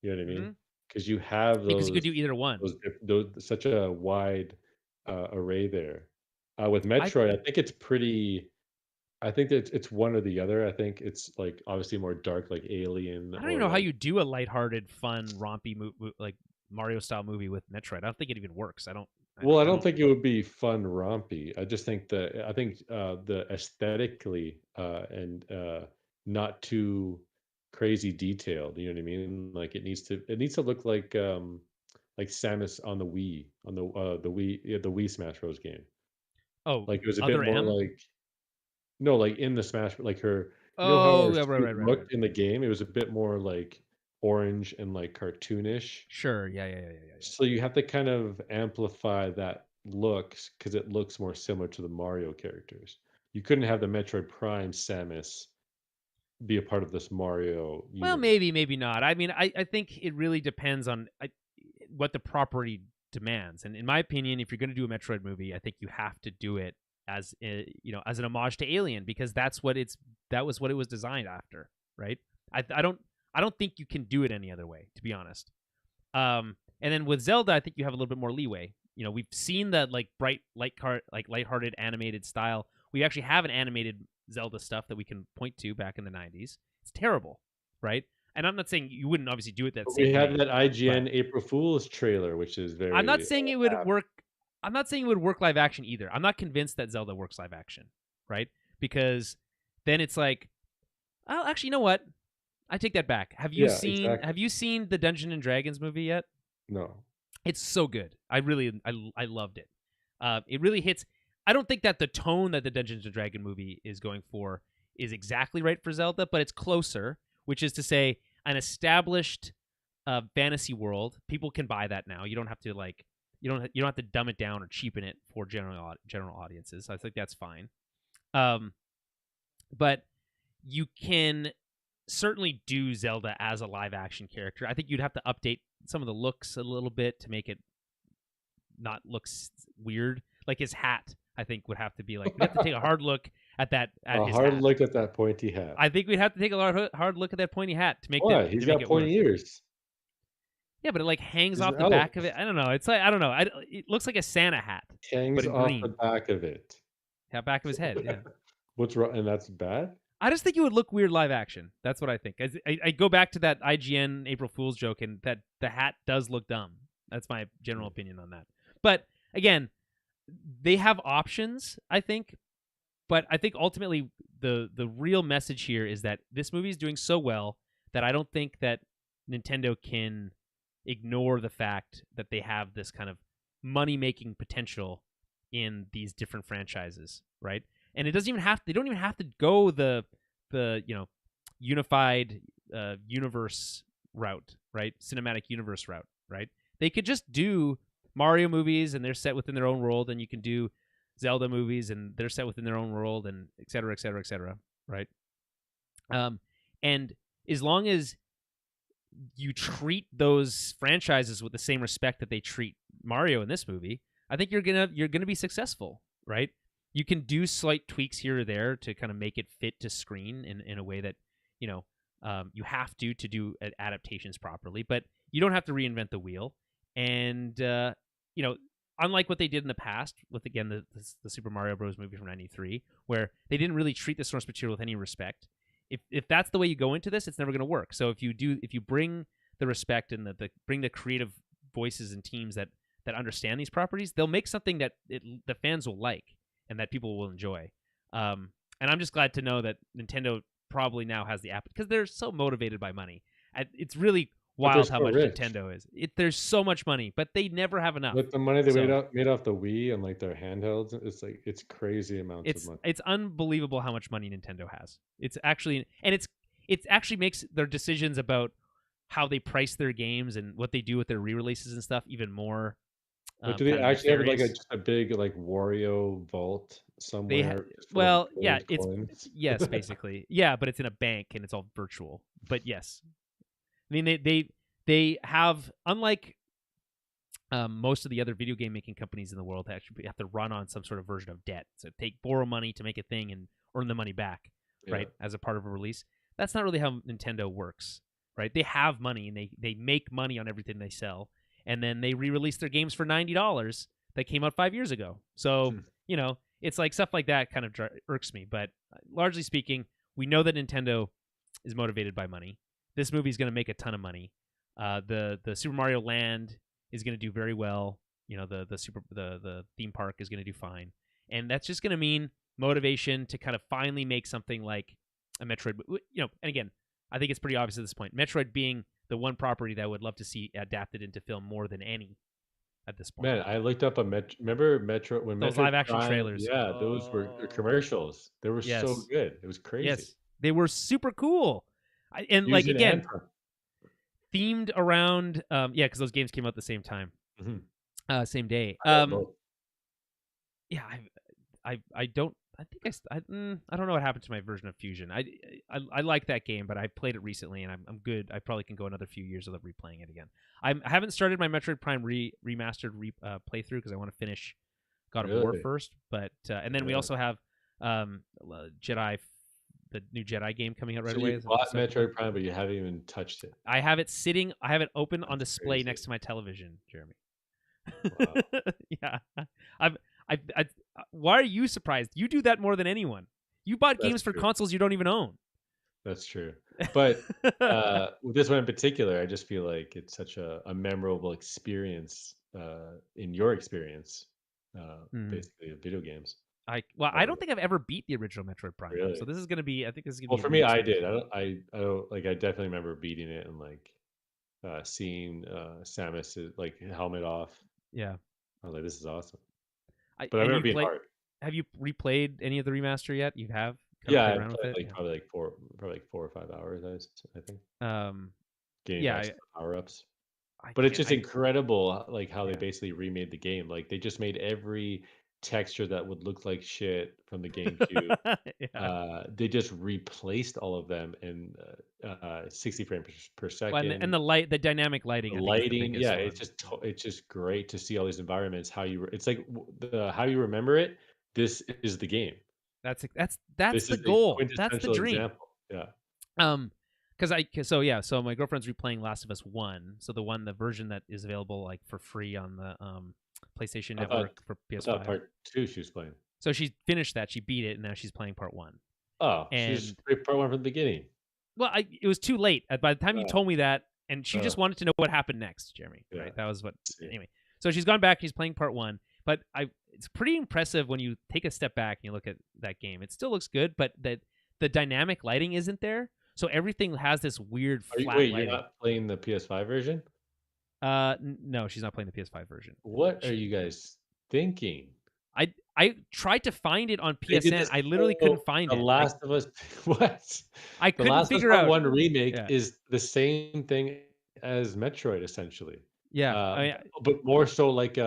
You know what I mean? Mm-hmm. Because you have Because you could do either one. those such a wide array there. With I Metroid, I think it's pretty. I think that it's one or the other. I think it's like obviously more dark, like Alien, I don't even or know how like you do a lighthearted, fun, rompy like Mario style movie with Metroid. I don't think it even works. I don't. well, I I don't don't. think it would be fun rompy. I just think the aesthetically and not too crazy detailed. You know what I mean? Like it needs to look like Samus on the Wii the Wii the Wii Smash Bros game. Oh, Like it was a bit Other more M. like no, like in the Smash, like her. You know how Oh, her yeah, suit right. looked in the game? It was a bit more like orange and like cartoonish. Sure. Yeah. So you have to kind of amplify that looks because it looks more similar to the Mario characters. You couldn't have the Metroid Prime Samus be a part of this Mario Well, universe. maybe not. I mean, I think it really depends on what the property demands. And in my opinion, if you're going to do a Metroid movie, I think you have to do it as as an homage to Alien, because that was what it was designed after, right? I don't think you can do it any other way, to be honest. And then with Zelda, I think you have a little bit more leeway. You know, we've seen that like bright, lighthearted animated style. We actually have an animated Zelda stuff that we can point to back in the '90s. It's terrible, right? And I'm not saying you wouldn't obviously do it that But we same have way, that but IGN April Fool's trailer, which is I'm not very saying it would apt. work. I'm not saying it would work live action either. I'm not convinced that Zelda works live action, right? Because then it's like, oh, actually, you know what? I take that back. Yeah, exactly. Have you seen the Dungeons and Dragons movie yet? No. It's so good. I loved it. It really hits. I don't think that the tone that the Dungeons and Dragon movie is going for is exactly right for Zelda, but it's closer, which is to say an established fantasy world. People can buy that now. You don't have to like you don't have to dumb it down or cheapen it for general audiences. I think that's fine. Um, but you can certainly do Zelda as a live action character. I think you'd have to update some of the looks a little bit to make it not look weird. Like his hat, I think would have to be like we have to take a hard look at A his hard hat. look at that pointy hat. I think we'd have to take a hard look at that pointy hat to Why? He's make got it pointy work. ears. Yeah, but it like hangs He's an off the elf. back of it. I don't know. It's like I don't know. It looks like a Santa hat, but Hangs in off the green. back of it. Yeah, back of his head. Yeah. What's wrong? And that's bad? I just think it would look weird live action. That's what I think. I go back to that IGN April Fool's joke, and that the hat does look dumb. That's my general opinion on that. But again, they have options, I think. But I think ultimately the real message here is that this movie is doing so well that I don't think that Nintendo can ignore the fact that they have this kind of money making potential in these different franchises, right? And it doesn't even have they don't even have to go the unified universe route, right? Cinematic universe route, right? They could just do Mario movies and they're set within their own world, and you can do Zelda movies and they're set within their own world, and et cetera, et cetera, et cetera, right? And as long as you treat those franchises with the same respect that they treat Mario in this movie, I think you're gonna be successful, right? You can do slight tweaks here or there to kind of make it fit to screen in a way that you have to do adaptations properly, but you don't have to reinvent the wheel. And unlike what they did in the past with again the Super Mario Bros. Movie from '93, where they didn't really treat the source material with any respect. If that's the way you go into this, it's never going to work. So if you bring the respect and bring the creative voices and teams that understand these properties, they'll make something that the fans will like and that people will enjoy. And I'm just glad to know that Nintendo probably now has the app because they're so motivated by money. It's really But they're wild how so much rich. Nintendo is. There's so much money, but they never have enough. With the money they So made off the Wii and like their handhelds, it's like it's crazy amounts of money. it's unbelievable how much money Nintendo has. It's actually and it actually makes their decisions about how they price their games and what they do with their re-releases and stuff even more But do they kind of actually have like nefarious. just a big like Wario vault They somewhere just full of well, yeah, gold it's coins? yes, basically. Yeah, but it's in a bank and it's all virtual. But yes. I mean they have unlike most of the other video game making companies in the world actually have to run on some sort of version of debt. So borrow money to make a thing and earn the money back, Yeah. right? As a part of a release. That's not really how Nintendo works, right? They have money and they make money on everything they sell, and then they re-release their games for $90 that came out 5 years ago. So it's like stuff like that kind of irks me. But largely speaking, we know that Nintendo is motivated by money. This movie is going to make a ton of money. The Super Mario Land is going to do very well. The theme park is going to do fine, and that's just going to mean motivation to kind of finally make something like a Metroid. And again, I think it's pretty obvious at this point. Metroid being the one property that I would love to see adapted into film more than any at this point. Man, I looked up a remember Metro when Those Metroid live action Prime, trailers. yeah, those were Oh, commercials. They were so yes, good. It was crazy. yes, they were super cool. And like Fusion again, Anthem. themed around because those games came out at the same time, Mhm. same day. I got both. Yeah, I don't. I think I don't know what happened to my version of Fusion. I like that game, but I played it recently and I'm good. I probably can go another few years without replaying it again. I haven't started my Metroid Prime remastered playthrough because I want to finish God of War Really? first. But and then we Yeah. also have Jedi the new Jedi game coming out right So away. you Is that the bought second one? Metroid Prime, but you haven't even touched it. I have it sitting. I have it open on That's display crazy. next to my television, Jeremy. Wow. Yeah, I've, I. Why are you surprised? You do that more than anyone. You bought That's games for true. consoles you don't even own. That's true. But with this one in particular, I just feel like it's such a memorable experience in your experience, Hmm. basically, of video games. I don't think I've ever beat the original Metroid Prime though. So Really? this is gonna be. I think this is gonna Well, be a for new me, I experience did. for me. I don't like. I definitely remember beating it and like seeing Samus's like helmet off. Yeah. I was like, this is awesome. I But I've and never you been play. hard. Have you replayed any of the remaster yet? You have kind of Yeah, played I around with played it. like Yeah. probably like 4 or 5 hours. I think Um. getting Yeah. back to the power ups. I But it's can't. just incredible, like, how they Yeah. basically remade the game, like, they just made every texture that would look like shit from the GameCube, Yeah. they just replaced all of them in, 60 frames per Well, and second. the light, the dynamic lighting, The I think is the lighting, biggest yeah, one. it's just great to see all these environments, how you it's like how you remember it, this is the game. That's This the is the goal. That's the quintessential dream. example. Yeah. Um, so my girlfriend's replaying Last of Us One, so the version that is available like for free on the PlayStation I thought Network for I thought PS5. part 2 she was playing. So she finished that, she beat it, and now she's playing part one. Oh, she And just played part 1 from the beginning. well, it was too late. By the time you Oh, told me that, and she oh, just wanted to know what happened next, Jeremy. yeah, Right? That was what. I see. Anyway, so she's gone back. She's playing part one, but it's pretty impressive when you take a step back and you look at that game. It still looks good, but the dynamic lighting isn't there, so everything has this weird Are you flat wait, you're lighting. not playing the PS5 version? No, she's not playing the PS5 version. What are She, you guys thinking? I tried to find it on They did PSN. this I literally couldn't whole find The it. Last of Us what? I The couldn't Last of Us figure Part out. 1 remake Yeah, is the same thing as Metroid, essentially. yeah. Uh, I mean, but more so like,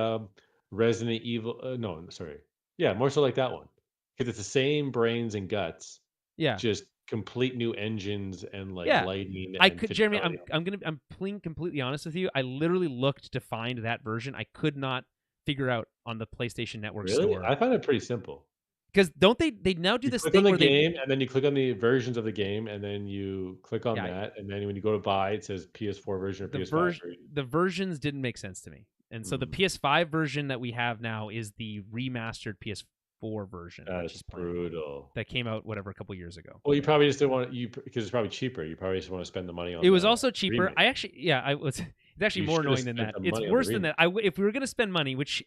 Resident Evil no, sorry. Yeah, more so like that one, because it's the same brains and guts, yeah. just complete new engines and, like, Yeah, lighting I and could, Jeremy. fidelity. I'm being completely honest with you. I literally looked to find that version. I could not figure out on the PlayStation Network Really? store I find it pretty simple. because don't they now do You this click on thing the where they game, and then you click on the versions of the game, and then you click on yeah that, and then when you go to buy, it says PS4 version or PS5 version. the versions didn't make sense to me, and so the Mm, PS5 version that we have now is the remastered PS4 version that that's she's playing brutal. that came out whatever a couple years ago. Well, you probably just didn't want you because it's probably cheaper. You probably just want to spend the money It on was the also cheaper. remake. I actually I was it's actually You more should have annoying than spent that. the It's money on the worse than remake. that. If we were gonna spend money, which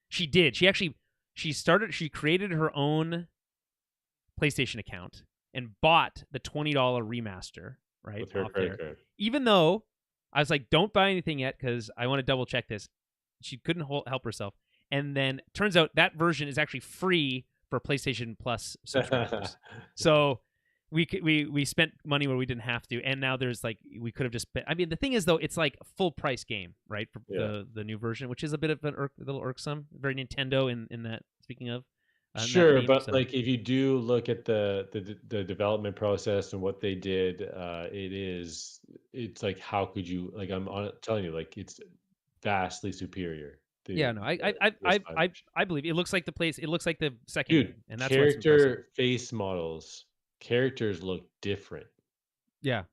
she did, she created her own PlayStation account and bought the $20 remaster, right? With her Off credit there. card. Even though I was like, don't buy anything yet because I want to double check this. She couldn't help herself. And then turns out that version is actually free for PlayStation Plus subscribers. So we spent money where we didn't have to, and now there's like we could have just spent. I mean, the thing is though, it's like a full price game, right? For Yeah. the new version, which is a bit of a little irksome, very Nintendo in that. Speaking of in that Sure, theme, but, so like, if you do look at the development process and what they did, it's like, how could you like, telling you, like, it's vastly superior, yeah, no, PS5 version. I believe it looks like the place. It looks like the second Dude, game, and that's what's impressive. characters look different. Yeah,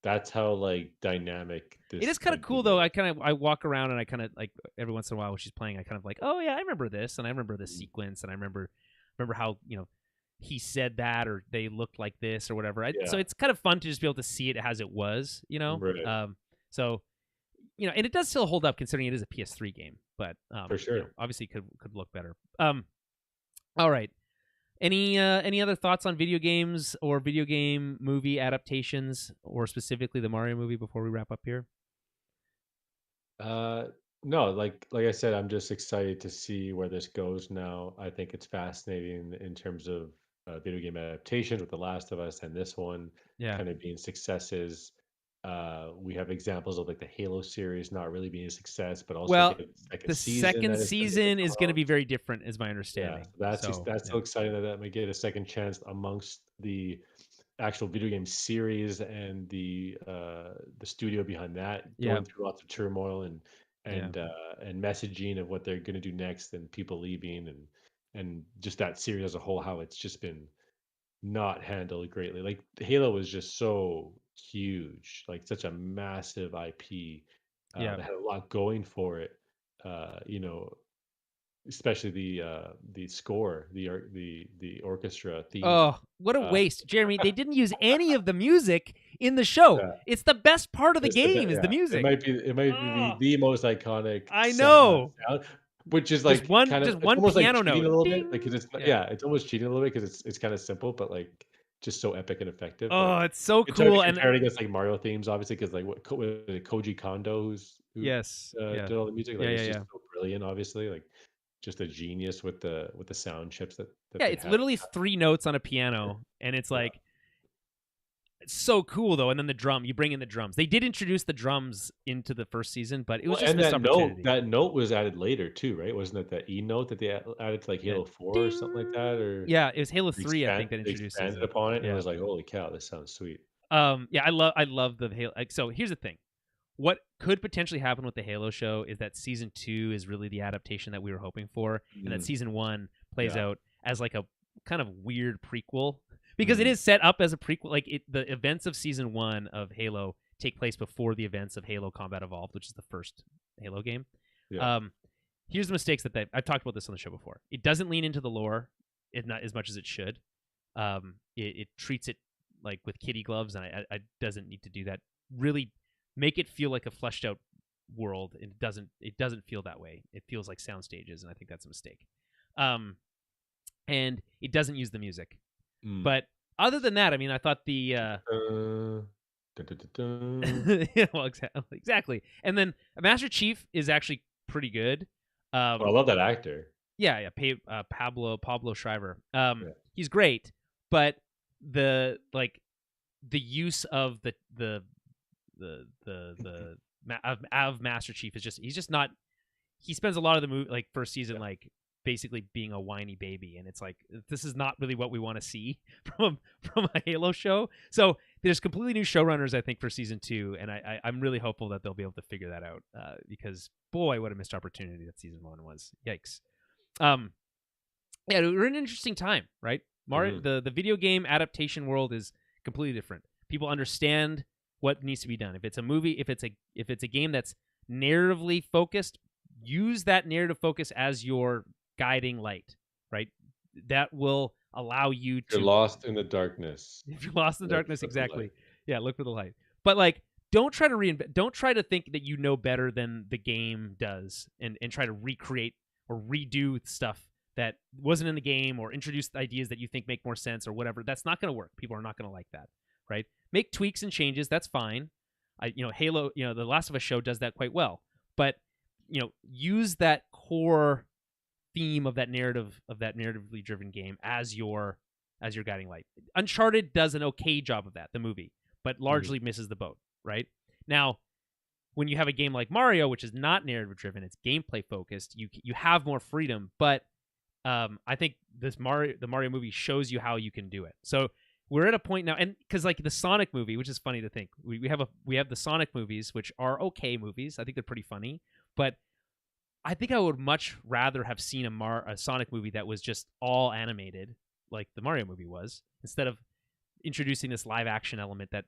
That's how, like, dynamic it this, is kind of like, cool game though. is. I walk around and I kind of like every once in a while when she's playing, I kind of like, oh yeah, I remember this, and I remember this Mm, sequence, and I remember how he said that or they looked like this or whatever. So yeah, it's kind of fun to just be able to see it as it was, right, So and it does still hold up considering it is a PS3 game, but for sure. obviously could look better. All right. Any other thoughts on video games or video game movie adaptations, or specifically the Mario movie before we wrap up here? Uh, no, like I said, I'm just excited to see where this goes now. I think it's fascinating in terms of video game adaptations with The Last of Us and this one Yeah. kind of being successes. We have examples of like the Halo series not really being a success, but also Well, getting a second the season second that is going to season is come going to out. be very different, is my Yeah, understanding. so So that's yeah, so exciting that that might get a second chance amongst the actual video game series and the studio behind that yeah, going through lots of turmoil yeah. and messaging of what they're going to do next and people leaving and just that series as a whole how it's just been not handled greatly. Like Halo was just so huge, like such a massive IP Yeah. that had a lot going for it. You know, especially the score, the orchestra theme. Oh, what a Uh, waste, Jeremy. They didn't use any of the music in the show. yeah, It's the best part of the it's the game is the yeah. It music. might be Oh, the most iconic I know. sound, which is Just like one kind of just it's one almost like piano cheating note. a little bit, like because Ding. it's not, Yeah. yeah, it's almost cheating a little bit because it's kind of simple, but like just so epic and effective. Oh, Like it's so it's hard to cool. And compare it against like Mario themes, obviously, because like was it Koji Kondo who yes. Yeah. did all the music. Yeah, Like yeah, it's just yeah. so brilliant, obviously. Like just a genius with the sound chips that Yeah, they it's had. literally three notes on a piano and it's Yeah. like it's so cool though. And then the drum, you bring in the drums. They did introduce the drums into the first season, but it was Well, just and missed opportunity. that note was added later too, right? Wasn't it that E note that they added to like Yeah. Halo 4 or something like that? Ding. Or Yeah, it was Halo 3, I think, that they introduces expanded it. upon it, and it Yeah. was like, holy cow, this sounds sweet. Yeah, I love the Halo. Like, so here's the thing. What could potentially happen with the Halo show is that season 2 is really the adaptation that we were hoping for, and that Mm, season 1 plays yeah. out as like a kind of weird prequel because it Mm, is set up as a prequel. Like the events of season 1 of Halo take place before the events of Halo Combat Evolved, which is the first Halo game. yeah. Um, Here's the mistakes that I've talked about this on the show before. It doesn't lean into the lore, not as much as it should. It treats it like with kitty gloves, and I doesn't need to do that. Really make it feel like a fleshed out world. It doesn't feel that way. It feels like sound stages, and I think that's a mistake. And it doesn't use the music. Mm. But other than that, I mean, I thought the Dun, dun, dun, dun, dun. yeah, well, exactly. And then Master Chief is actually pretty good. Oh, I love that actor. Yeah, Pablo Schreiber. Yeah. He's great, but the use of of Master Chief is just he's just not. He spends a lot of the movie like first season Yeah. like basically being a whiny baby, and it's like this is not really what we want to see from a Halo show. So there's completely new showrunners I think for season 2, and I'm really hopeful that they'll be able to figure that out because boy, what a missed opportunity that season 1 was. Yikes. Yeah, we're in an interesting time, right? Mario, Mhm. the video game adaptation world is completely different. People understand what needs to be done. If it's a movie, if it's a game that's narratively focused, use that narrative focus as your guiding light, right? That will allow you You're to lost in the darkness. if you're lost in the Look darkness, for the light. exactly. Yeah, look for the light. But like don't try to reinvent don't try to think that you know better than the game does and try to recreate or redo stuff that wasn't in the game or introduce ideas that you think make more sense or whatever. That's not going to work. People are not going to like that, right? Make tweaks and changes. That's fine. Halo, the Last of Us show does that quite well. But, use that core theme of that narratively driven game as your guiding light. Uncharted does an okay job of that, the movie, but largely misses the boat, right? Now, when you have a game like Mario, which is not narrative driven, it's gameplay focused, you have more freedom, but I think the Mario movie shows you how you can do it. So we're at a point now, and because like the Sonic movie, which is funny to think, we have the Sonic movies, which are okay movies. I think they're pretty funny, but I think I would much rather have seen a Sonic movie that was just all animated, like the Mario movie was, instead of introducing this live action element that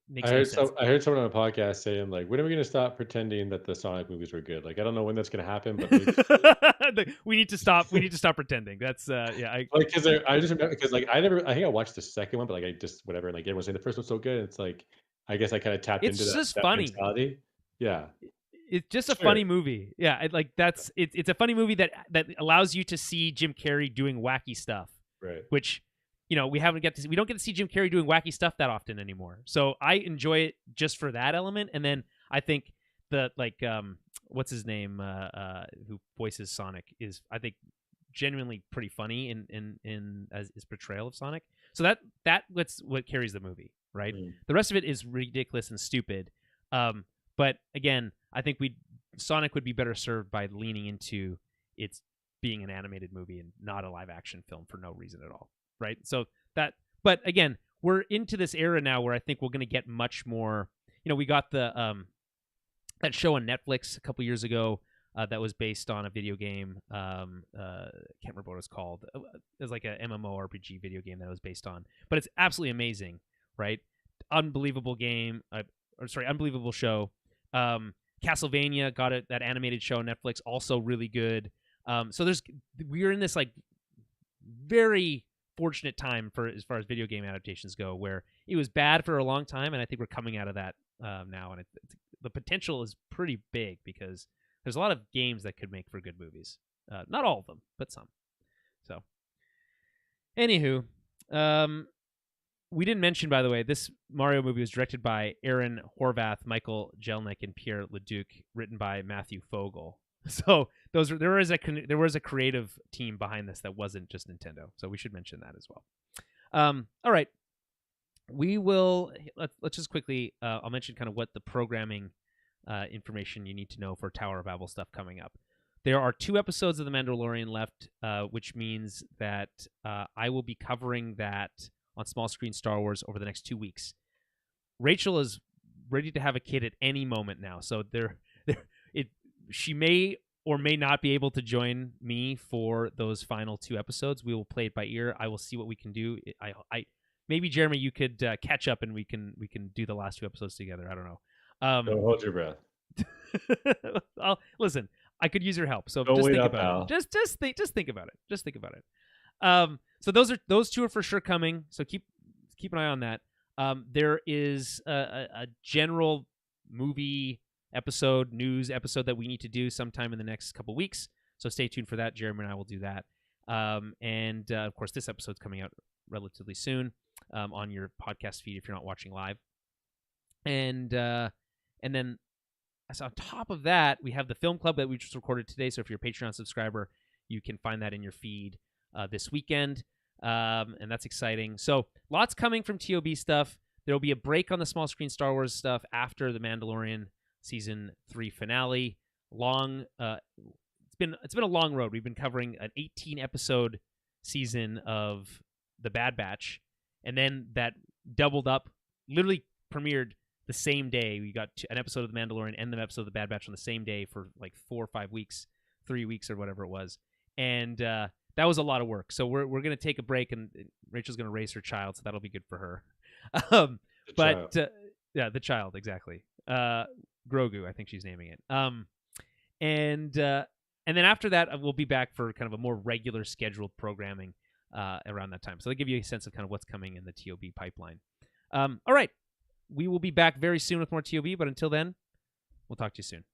makes no sense. I heard someone on a podcast saying like, when are we gonna stop pretending that the Sonic movies were good? Like, I don't know when that's gonna happen, but like, We need to stop. We need to stop pretending. That's yeah. like, because I just remember because like I think I watched the second one, but like I just whatever, and like everyone's saying the first one's so good. It's like I guess I kind of tapped into It's just that funny. mentality. Yeah, It's just a sure, funny movie. Yeah, it's a funny movie that allows you to see Jim Carrey doing wacky stuff, right. which we don't get to see Jim Carrey doing wacky stuff that often anymore. So I enjoy it just for that element, and then I think the what's his name who voices Sonic is I think genuinely pretty funny in as his portrayal of Sonic. So that's what carries the movie, right? Mm. The rest of it is ridiculous and stupid. But again, I think Sonic would be better served by leaning into its being an animated movie and not a live action film for no reason at all, right? So but again, we're into this era now where I think we're going to get much more. We got the that show on Netflix a couple years ago, that was based on a video game. Can't remember what it was called. It was like a MMORPG video game that it was based on. But it's absolutely amazing, right? Unbelievable game. Unbelievable show. Castlevania got it, that animated show on Netflix, also really good. So we're in this like very fortunate time for as far as video game adaptations go, where it was bad for a long time, and I think we're coming out of that now, and the potential is pretty big because there's a lot of games that could make for good movies. Not all of them, but some. So, anywho, we didn't mention, by the way, this Mario movie was directed by Aaron Horvath, Michael Jelnick, and Pierre Leduc, written by Matthew Fogel. So there was a creative team behind this that wasn't just Nintendo. So we should mention that as well. All right, let's just quickly. I'll mention kind of what the programming information you need to know for Tower of Babel stuff coming up. There are 2 episodes of The Mandalorian left, which means that I will be covering that on Small Screen Star Wars over the next 2 weeks. Rachel is ready to have a kid at any moment now, so she may or may not be able to join me for those final 2 episodes. We will play it by ear. I will see what we can do. Maybe Jeremy, you could catch up and we can do the last 2 episodes together. I don't know. Don't hold your breath. Listen, I could use your help. So Don't just wait think up, about Al. it. Just think about it. Just think about it. So those 2 are for sure coming. So keep an eye on that. There is a general movie news episode that we need to do sometime in the next couple weeks. So stay tuned for that. Jeremy and I will do that. And of course, this episode's coming out relatively soon on your podcast feed if you're not watching live. And then so on top of that, we have the film club that we just recorded today. So if you're a Patreon subscriber, you can find that in your feed this weekend. And that's exciting. So lots coming from TOB stuff. There will be a break on the Small Screen Star Wars stuff after the Mandalorian Season 3 finale. It's been a long road. We've been covering an 18-episode season of The Bad Batch, and then that doubled up, literally premiered the same day. We got an episode of The Mandalorian and an episode of The Bad Batch on the same day for like 4 or 5 weeks, 3 weeks or whatever it was. And that was a lot of work. So we're going to take a break, and Rachel's going to raise her child, so that'll be good for her. The child, exactly. Grogu, I think she's naming it. And then after that, we'll be back for kind of a more regular scheduled programming around that time. So they'll give you a sense of kind of what's coming in the TOB pipeline. All right. We will be back very soon with more TOB, but until then, we'll talk to you soon.